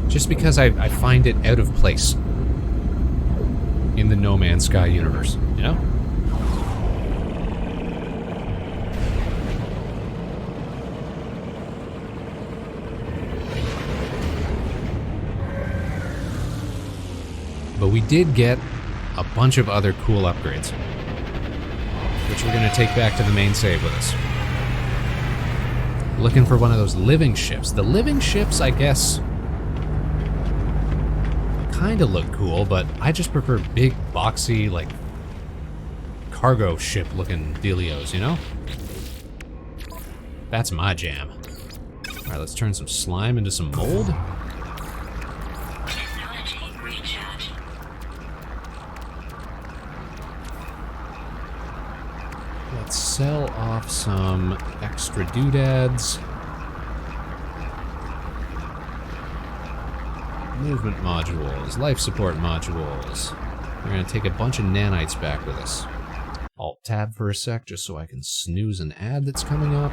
Just because I find it out of place in the No Man's Sky universe, you know? But we did get a bunch of other cool upgrades, which we're going to take back to the main save with us. Looking for one of those living ships. The living ships, I guess, kind of look cool, but I just prefer big, boxy, like, cargo ship-looking dealios, you know? That's my jam. Alright, let's turn some slime into some mold. Let's sell off some extra doodads. Movement modules, life support modules. We're going to take a bunch of nanites back with us. Alt-tab for a sec, just so I can snooze an ad that's coming up.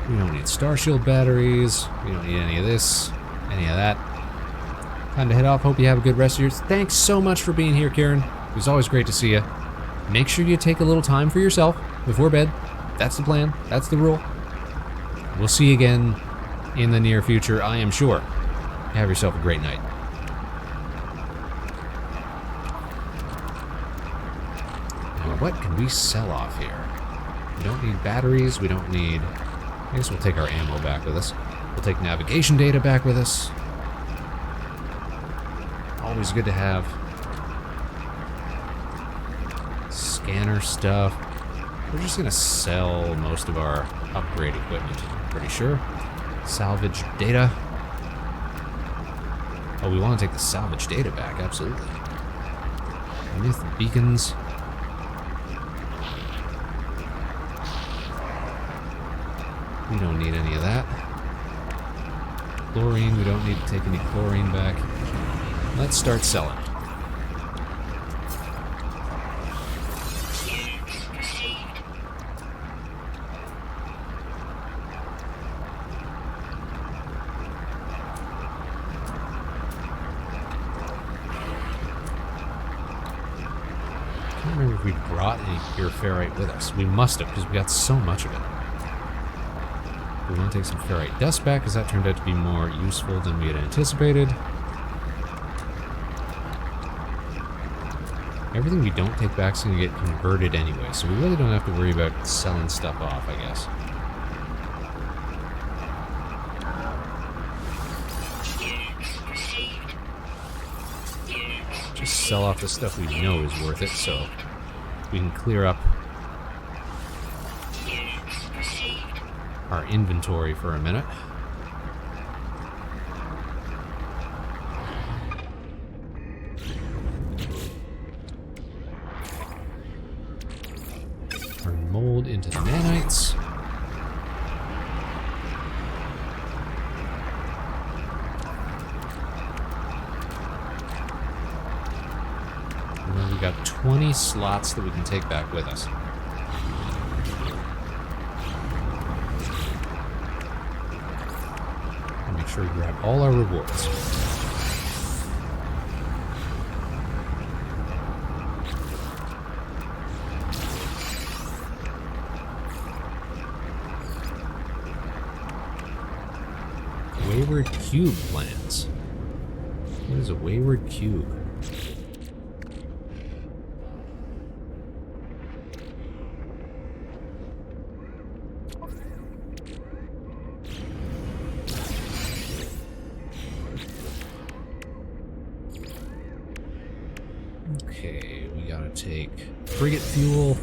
We don't need Starshield batteries. We don't need any of this, any of that. Time to head off. Hope you have a good rest of yours. Thanks so much for being here, Karen. It was always great to see you. Make sure you take a little time for yourself before bed. That's the plan. That's the rule. We'll see you again in the near future, I am sure. Have yourself a great night. Now, what can we sell off here? We don't need batteries. We don't need... I guess we'll take our ammo back with us. We'll take navigation data back with us. Always good to have. Scanner stuff. We're just gonna sell most of our upgrade equipment, pretty sure. Salvage data. Oh, we want to take the salvage data back, absolutely. Myth beacons. We don't need any of that. Chlorine, we don't need to take any chlorine back. Let's start selling. I can't remember if we brought any pure ferrite with us. We must have, because we got so much of it. We want to take some ferrite dust back, because that turned out to be more useful than we had anticipated. Everything we don't take back is going to get converted anyway, so we really don't have to worry about selling stuff off, I guess. Just sell off the stuff we know is worth it, so we can clear up our inventory for a minute. Turn mold into the nanites. And then we got 20 slots that we can take back with us. And make sure we grab all our rewards. Wayward cube plans. What is a wayward cube? take frigate fuel.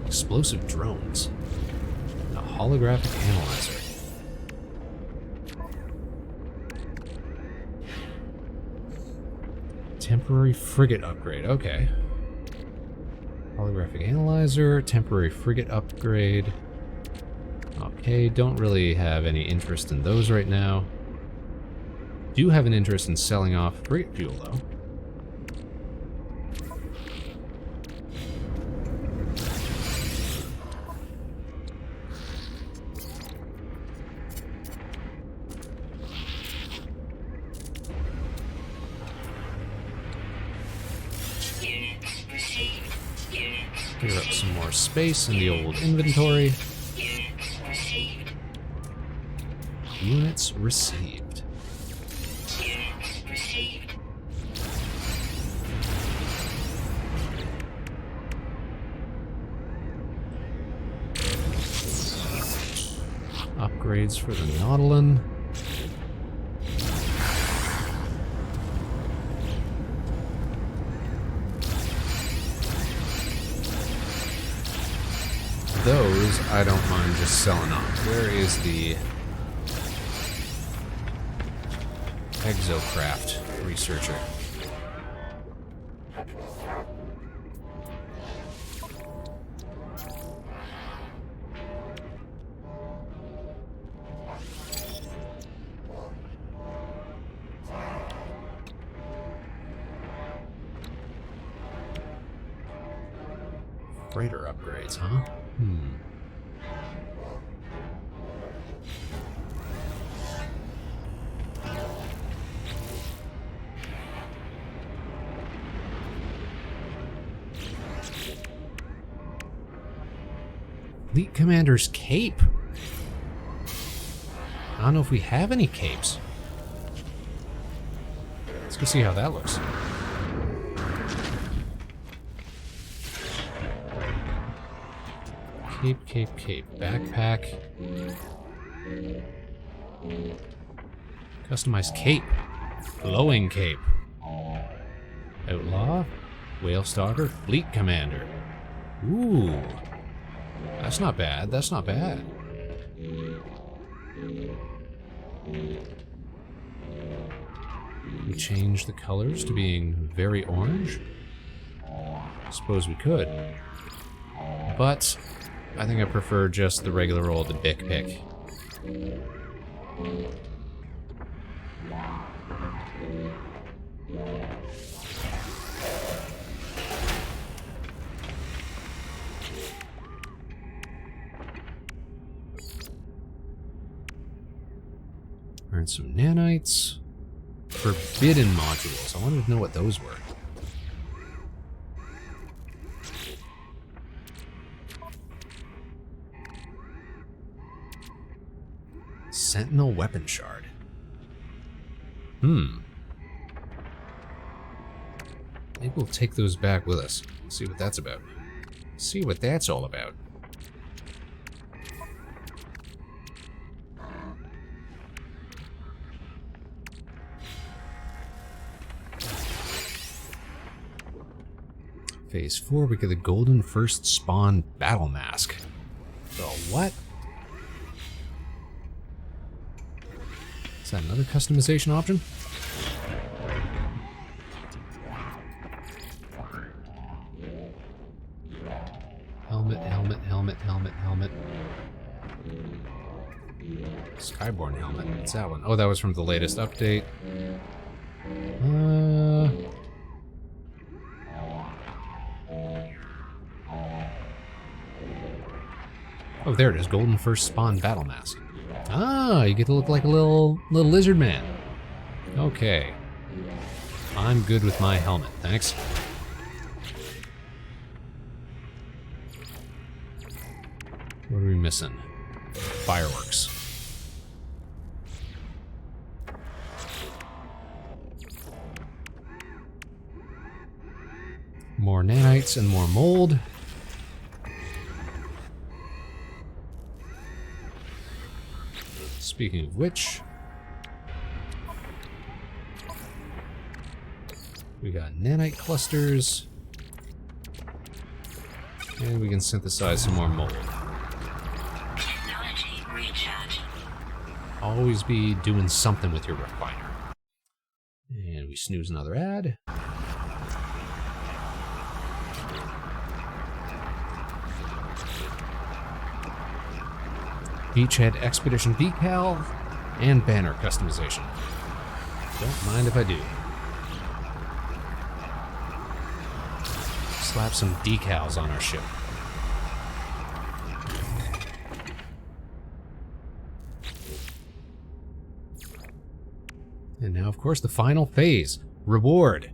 Explosive drones. A holographic analyzer. Temporary frigate upgrade, okay. Holographic analyzer, temporary frigate upgrade. Okay, don't really have any interest in those right now. Do have an interest in selling off frigate fuel, though. Units received. Units Clear up received. some more space in the old inventory. Units received. Units received. Units received. Upgrades for the Nautilin. Those I don't mind just selling off. Where is the Exocraft researcher? Freighter upgrades, huh? Fleet Commander's cape. I don't know if we have any capes. Let's go see how that looks. Cape, cape, cape. Backpack. Customized cape. Glowing cape. Outlaw. Whale Stalker. Fleet Commander. Ooh. That's not bad. That's not bad. We change the colors to being very orange. Suppose we could. But I think I prefer just the regular old Bic pick. Earn some nanites. Forbidden modules. I wanted to know what those were. Sentinel weapon shard. Maybe we'll take those back with us. See what that's about. See what that's all about. Phase 4, we get the Golden First Spawn Battle Mask. The what? Is that another customization option? Helmet, helmet, helmet, helmet, helmet. Skyborn helmet. What's that one? Oh, that was from the latest update. Oh, there it is. Golden First Spawn Battle Mask. Ah, you get to look like a little lizard man. Okay. I'm good with my helmet, thanks. What are we missing? Fireworks. More nanites and more mold. Speaking of which, We got nanite clusters. And we can synthesize some more mold. Technology recharge. Always be doing something with your refiner. And we snooze another ad. Beachhead Expedition decal and banner customization. Don't mind if I do. Slap some decals on our ship. And now, of course, the final phase. Reward.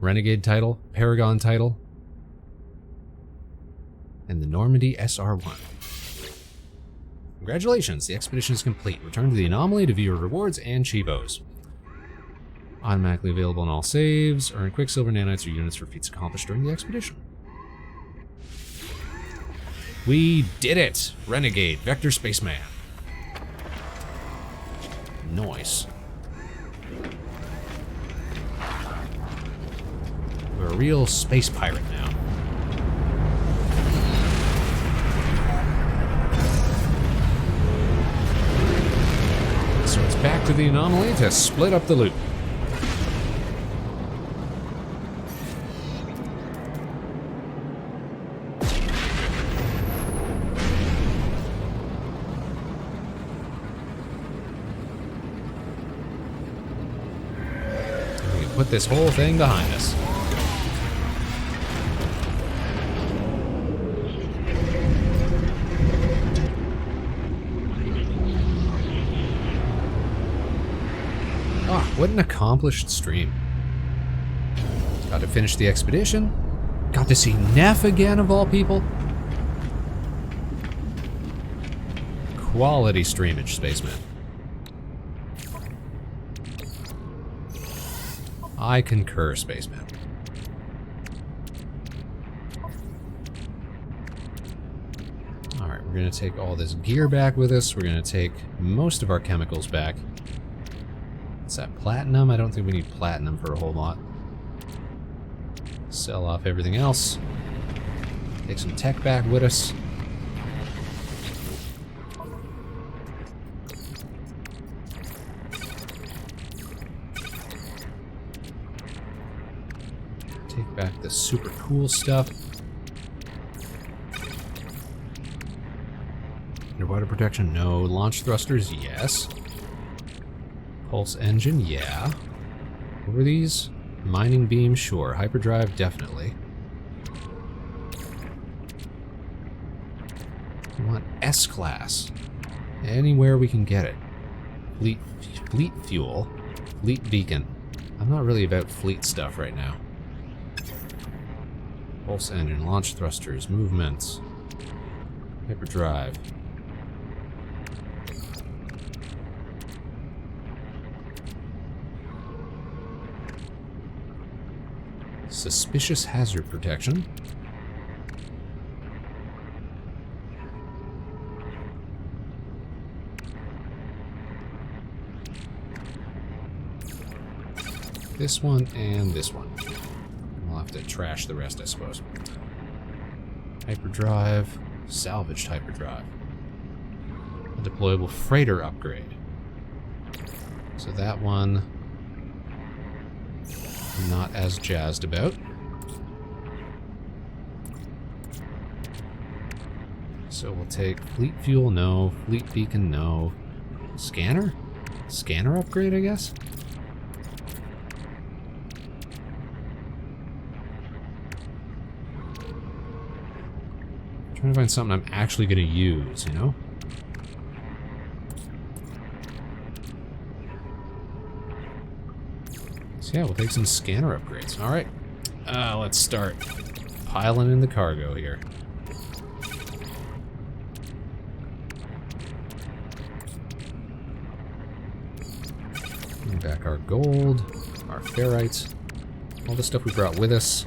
Renegade title, Paragon title, and the Normandy SR1. Congratulations, the expedition is complete. Return to the anomaly to view your rewards and Chivos. Automatically available in all saves. Earn Quicksilver nanites or units for feats accomplished during the expedition. We did it! Renegade, Vector Spaceman. Nice. We're a real space pirate now. So it's back to the anomaly to split up the loot. We can put this whole thing behind us. What an accomplished stream. Got to finish the expedition. Got to see Neff again, of all people. Quality streamage, Spaceman. I concur, Spaceman. Alright, we're going to take all this gear back with us. We're going to take most of our chemicals back. Is that platinum? I don't think we need platinum for a whole lot. Sell off everything else. Take some tech back with us. Take back the super cool stuff. Underwater protection, no. Launch thrusters, yes. Pulse engine, yeah. What were these? Mining beam, sure. Hyperdrive, definitely. We want S-Class. Anywhere we can get it. Fleet fuel. Fleet beacon. I'm not really about fleet stuff right now. Pulse engine, launch thrusters, movements. Hyperdrive. Suspicious hazard protection. This one and this one. We'll have to trash the rest, I suppose. Hyperdrive, salvaged hyperdrive. A deployable freighter upgrade. So that one, not as jazzed about. So we'll take fleet fuel, no. Fleet beacon, no. Scanner? Scanner upgrade, I guess? Trying to find something I'm actually going to use, you know? So yeah, we'll take some scanner upgrades. Alright, let's start piling in the cargo here. Bring back our gold, our ferrites, all the stuff we brought with us.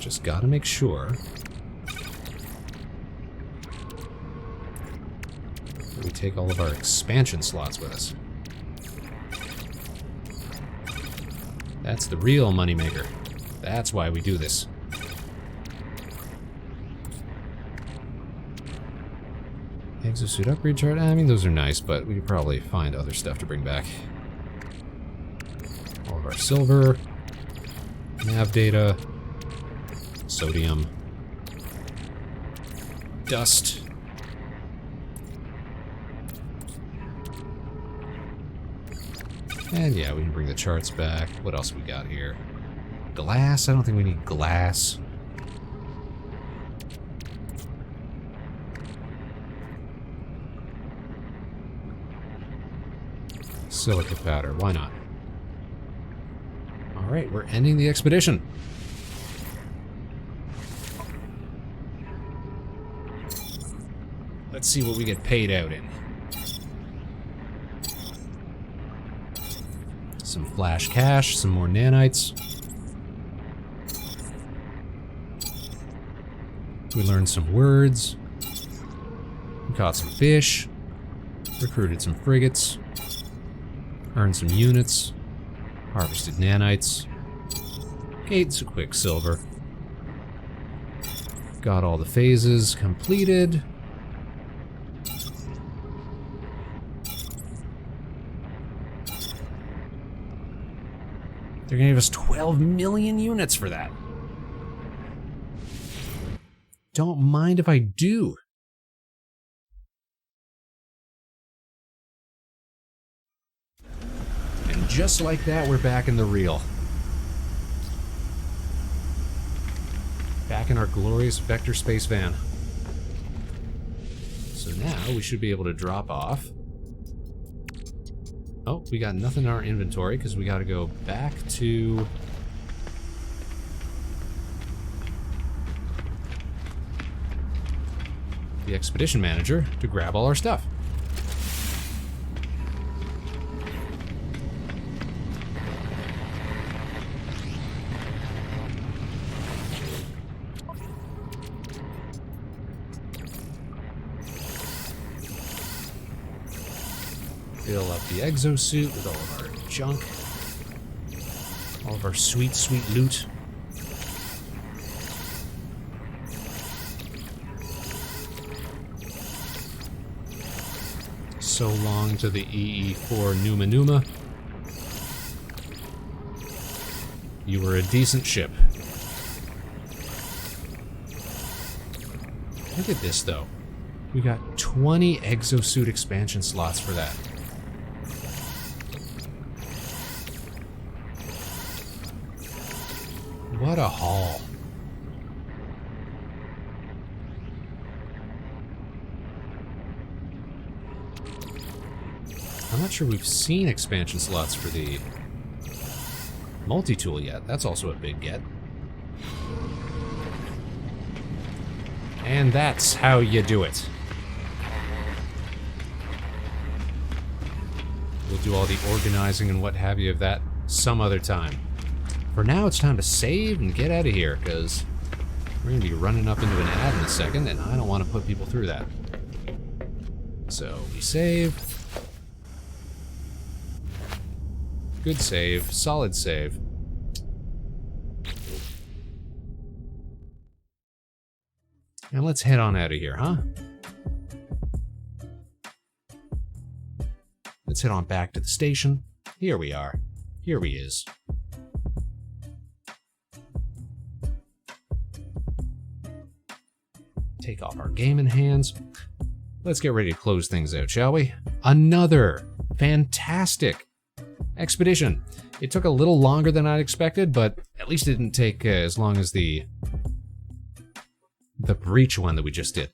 Just gotta make sure that we take all of our expansion slots with us. That's the real moneymaker. That's why we do this. Exosuit upgrade chart. I mean, those are nice, but we could probably find other stuff to bring back. All of our silver, nav data, sodium, dust. And yeah, we can bring the charts back. What else we got here? Glass? I don't think we need glass. Silica powder, why not? Alright, we're ending the expedition. Let's see what we get paid out in. Some flash cash, some more nanites. We learned some words. We caught some fish. Recruited some frigates. Earned some units. Harvested nanites. Gained some quicksilver. Got all the phases completed. They're gonna give us 12 million units for that. Don't mind if I do. And just like that, we're back in the reel. Back in our glorious vector space van. So now we should be able to drop off. Oh, we got nothing in our inventory because we got to go back to the expedition manager to grab all our stuff. Fill up the exosuit with all of our junk. All of our sweet, sweet loot. So long to the EE4 Numa Numa. You were a decent ship. Look at this, though. We got 20 exosuit expansion slots for that. What a haul. I'm not sure we've seen expansion slots for the multi-tool yet. That's also a big get. And that's how you do it. We'll do all the organizing and what have you of that some other time. For now, it's time to save and get out of here, because we're going to be running up into an ad in a second, and I don't want to put people through that. So, we save. Good save. Solid save. And let's head on out of here, huh? Let's head on back to the station. Here we are. Here he is. Take off our gaming hands. Let's get ready to close things out, shall we? Another fantastic expedition. It took a little longer than I'd expected, but at least it didn't take as long as the breach one that we just did.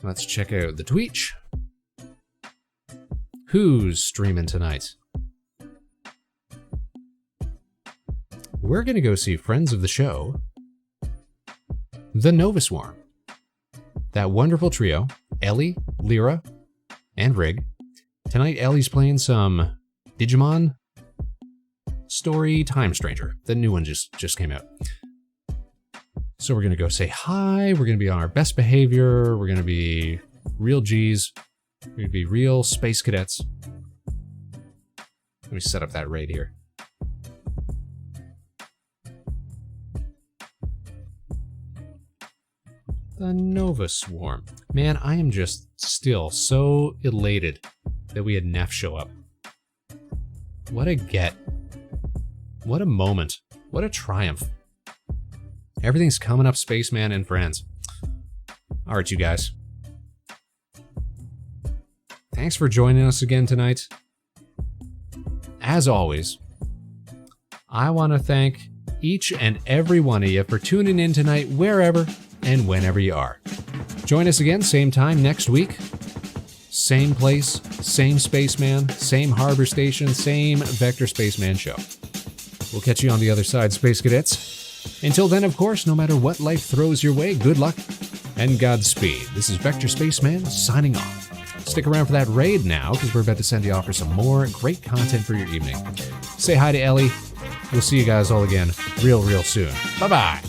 Let's check out the Twitch. Who's streaming tonight? We're gonna go see friends of the show, the Nova Swarm. That wonderful trio, Ellie, Lyra, and rig. Tonight, Ellie's playing some Digimon Story Time Stranger. The new one just came out. So we're going to go say hi. We're going to be on our best behavior. We're going to be real G's. We're going to be real space cadets. Let me set up that raid here. The Nova Swarm. Man, I am just still so elated that we had Neff show up. What a get. What a moment. What a triumph. Everything's coming up, Spaceman and friends. Alright, you guys. Thanks for joining us again tonight. As always, I want to thank each and every one of you for tuning in tonight wherever and whenever you are. Join us again, same time next week. Same place, same Spaceman, same Harbor Station, same Vector Spaceman show. We'll catch you on the other side, Space Cadets. Until then, of course, no matter what life throws your way, good luck and Godspeed. This is Vector Spaceman signing off. Stick around for that raid now, because we're about to send you off for some more great content for your evening. Say hi to Ellie. We'll see you guys all again real soon. Bye-bye.